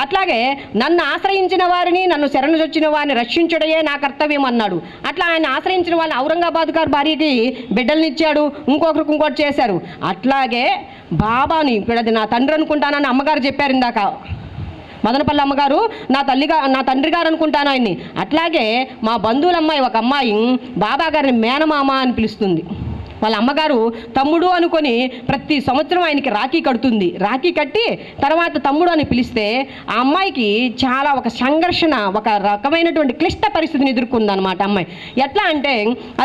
Speaker 3: అట్లాగే నన్ను ఆశ్రయించిన వారిని, నన్ను శరణుజొచ్చిన వారిని రక్షించడమే నా కర్తవ్యం అన్నాడు. అట్లా ఆయన ఆశ్రయించిన వాళ్ళని ఔరంగాబాద్ గారు భార్యకి బిడ్డలనిచ్చాడు, ఇంకొకరికి ఇంకోటి చేశారు. అట్లాగే బాబాని, ఇప్పుడు అది నా తండ్రి అనుకుంటానని అమ్మగారు చెప్పారు ఇందాక, మదనపల్లి అమ్మగారు నా తండ్రి గారు అనుకుంటాను ఆయన్ని. అట్లాగే మా బంధువుల అమ్మాయి, ఒక అమ్మాయి బాబా గారిని మేనమామ అని పిలుస్తుంది. వాళ్ళ అమ్మగారు తమ్ముడు అనుకొని ప్రతి సంవత్సరం ఆయనకి రాఖీ కడుతుంది. రాఖీ కట్టి తర్వాత తమ్ముడు అని పిలిస్తే ఆ అమ్మాయికి చాలా ఒక సంఘర్షణ, ఒక రకమైనటువంటి క్లిష్ట పరిస్థితిని ఎదుర్కొందనమాట అమ్మాయి. ఎట్లా అంటే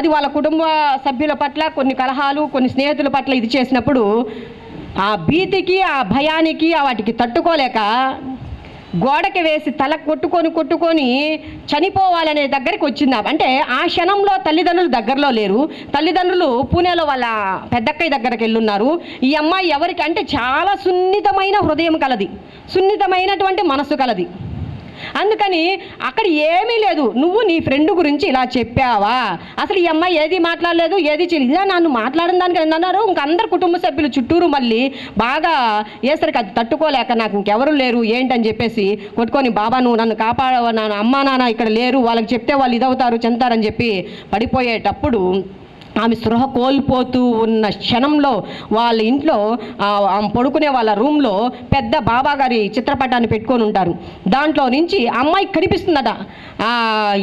Speaker 3: అది వాళ్ళ కుటుంబ సభ్యుల పట్ల కొన్ని కలహాలు, కొన్ని స్నేహితుల పట్ల ఇది చేసినప్పుడు ఆ భీతికి, ఆ భయానికి, వాటికి తట్టుకోలేక గోడకి వేసి తల కొట్టుకొని చనిపోవాలనే దగ్గరికి వచ్చింది. అంటే ఆ క్షణంలో తల్లిదండ్రులు దగ్గరలో లేరు. తల్లిదండ్రులు పూణేలో వాళ్ళ పెద్దక్కయ్య దగ్గరికి వెళ్ళున్నారు. ఈ అమ్మాయి ఎవరికి అంటే చాలా సున్నితమైన హృదయం కలది, సున్నితమైనటువంటి మనసు కలది. అందుకని అక్కడ ఏమీ లేదు, నువ్వు నీ ఫ్రెండ్ గురించి ఇలా చెప్పావా, అసలు ఈ అమ్మాయి ఏది మాట్లాడలేదు, ఏది చేయలేదు. ఇలా నన్ను మాట్లాడిన దానికి అన్నారు. ఇంక అందరు కుటుంబ సభ్యులు చుట్టూరు మళ్ళీ బాగా వేసరికి అది తట్టుకోలేక నాకు ఇంకెవరు లేరు ఏంటని చెప్పేసి కొట్టుకొని, బాబా నువ్వు నన్ను కాపాడవ, నాన్న అమ్మా నాన్న ఇక్కడ లేరు, వాళ్ళకి చెప్తే వాళ్ళు ఇదవుతారు చెందుతారని చెప్పి పడిపోయేటప్పుడు ఆమె స్పృహ కోల్పోతూ ఉన్న క్షణంలో వాళ్ళ ఇంట్లో పడుకునే వాళ్ళ రూమ్లో పెద్ద బాబాగారి చిత్రపటాన్ని పెట్టుకొని ఉంటారు. దాంట్లో నుంచి అమ్మాయికి కనిపిస్తుందట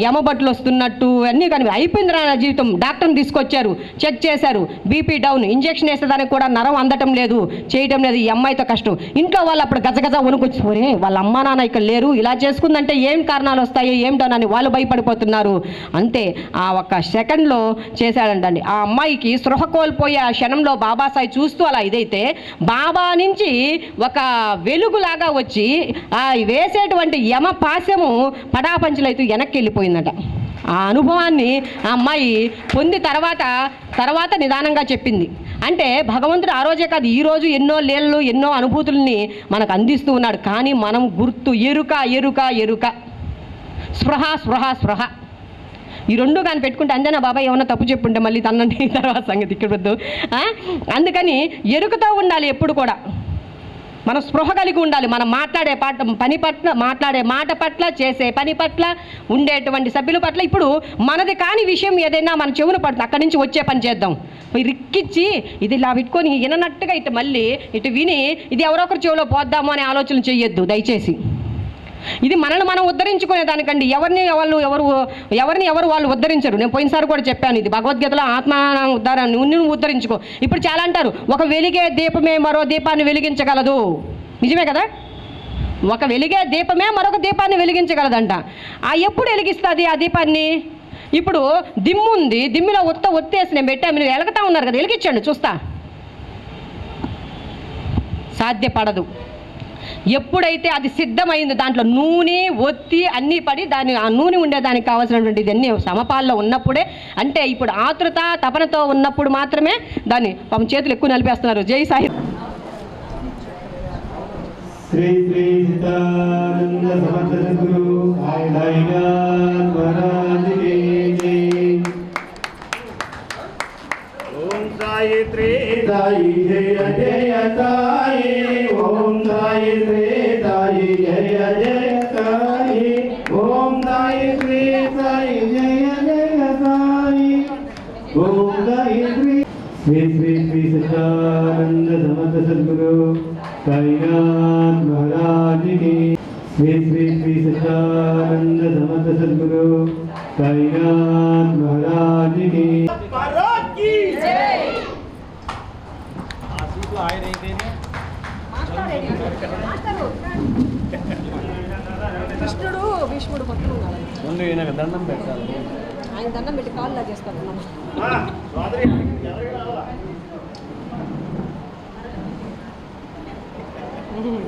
Speaker 3: యమబట్లు వస్తున్నట్టు అన్నీ అయిపోయింది నా జీవితం. డాక్టర్ని తీసుకొచ్చారు, చెక్ చేశారు, బీపీ డౌన్, ఇంజెక్షన్ వేసేదానికి కూడా నరం అందటం లేదు, చేయటం లేదు. ఈ అమ్మాయితో కష్టం. ఇంట్లో వాళ్ళు అప్పుడు గజగజ వణుకొచ్చి, ఒరే వాళ్ళ అమ్మా నాన్న ఇక్కడ లేరు, ఇలా చేసుకుందంటే ఏం కారణాలు వస్తాయి ఏమిటోనని వాళ్ళు భయపడిపోతున్నారు. అంతే ఆ ఒక్క సెకండ్లో చేశాడంటండి. ఆ అమ్మాయికి స్పృహ కోల్పోయే ఆ క్షణంలో బాబాసాయి చూస్తూ అలా ఇదైతే బాబా నుంచి ఒక వెలుగులాగా వచ్చి ఆ వేసేటువంటి యమ పాశము పడాపంచులైతూ వెనక్కి వెళ్ళిపోయిందట. ఆ అనుభవాన్ని ఆ అమ్మాయి పొంది తర్వాత నిదానంగా చెప్పింది. అంటే భగవంతుడు ఆ రోజే కాదు, ఈరోజు ఎన్నో లీలలు, ఎన్నో అనుభూతుల్ని మనకు అందిస్తూ ఉన్నాడు. కానీ మనం గుర్తు, ఎరుక, స్పృహ ఈ 2 కానీ పెట్టుకుంటే అంజనా బాబాయ్ ఏమన్నా తప్పు చెప్పుంటే మళ్ళీ తనండి తర్వాత సంగతి ఇక్కడ వద్దు. అందుకని ఎరుకతో ఉండాలి ఎప్పుడు కూడా. మనం స్పృహ కలిగి ఉండాలి. మనం మాట్లాడే పని పట్ల, మాట్లాడే మాట పట్ల, చేసే పని పట్ల, ఉండేటువంటి సభ్యుల పట్ల. ఇప్పుడు మనది కాని విషయం ఏదైనా మన చెవును పడుతుంది, అక్కడి నుంచి వచ్చే పని చేద్దాం. రిక్కిచ్చి ఇది ఇలా పెట్టుకొని విననట్టుగా ఇటు మళ్ళీ ఇటు విని ఇది ఎవరొకరు చెవిలో పోద్దాము అనే ఆలోచన చెయ్యొద్దు దయచేసి. ఇది మనల్ని మనం ఉద్ధరించుకునే దానికండి. ఎవరిని ఎవరు వాళ్ళు ఉద్ధరించరు. నేను పోయినసారి కూడా చెప్పాను, ఇది భగవద్గీతలో ఆత్మ ఉద్ధారణ, నువ్వు ఉద్ధరించుకో. ఇప్పుడు చాలా అంటారు, ఒక వెలిగే దీపమే మరో దీపాన్ని వెలిగించగలదు. నిజమే కదా, ఒక వెలిగే దీపమే మరొక దీపాన్ని వెలిగించగలదంట. ఎప్పుడు వెలిగిస్తుంది ఆ దీపాన్ని? ఇప్పుడు దిమ్ము ఉంది, దిమ్మిలో ఒత్తేసి నేను పెట్టా, మీరు వెలుగుతా ఉన్నారు కదా, వెలిగించండి చూస్తా. సాధ్యపడదు. ఎప్పుడైతే అది సిద్ధమైంది, దాంట్లో నూనె ఒత్తి అన్నీ పడి ఆ నూనె ఉండేదానికి కావాల్సినటువంటిది అన్నీ సమపాల్లో ఉన్నప్పుడే, అంటే ఇప్పుడు ఆతృత తపనతో ఉన్నప్పుడు మాత్రమే. దాన్ని చేతులు ఎక్కువ నలిపేస్తున్నారు. జై సాయి.
Speaker 2: श्री श्री चिदानंद समर्थ सद्गुरु साईनाथ महाराज की जय। ओम साई श्री साई जय जय साई। ओम साई श्री साई जय जय साई। ओम साई श्री साई जय जय साई। ओम साई श्री श्री श्री श्री सच्चिदानंद समर्थ सद्गुरु साईनाथ महाराज की। श्री श्री श्री सच्चिदानंद समर्थ सद्गुरु साईनाथ महाराज की।
Speaker 3: కృష్ణుడు భీష్ముడు పక్కన ఉన్నారు.
Speaker 4: ముందు ఈయనకు దండం పెట్టాలి.
Speaker 3: ఆయన దండం పెట్టి కాళ్ళు లాగేస్తారు.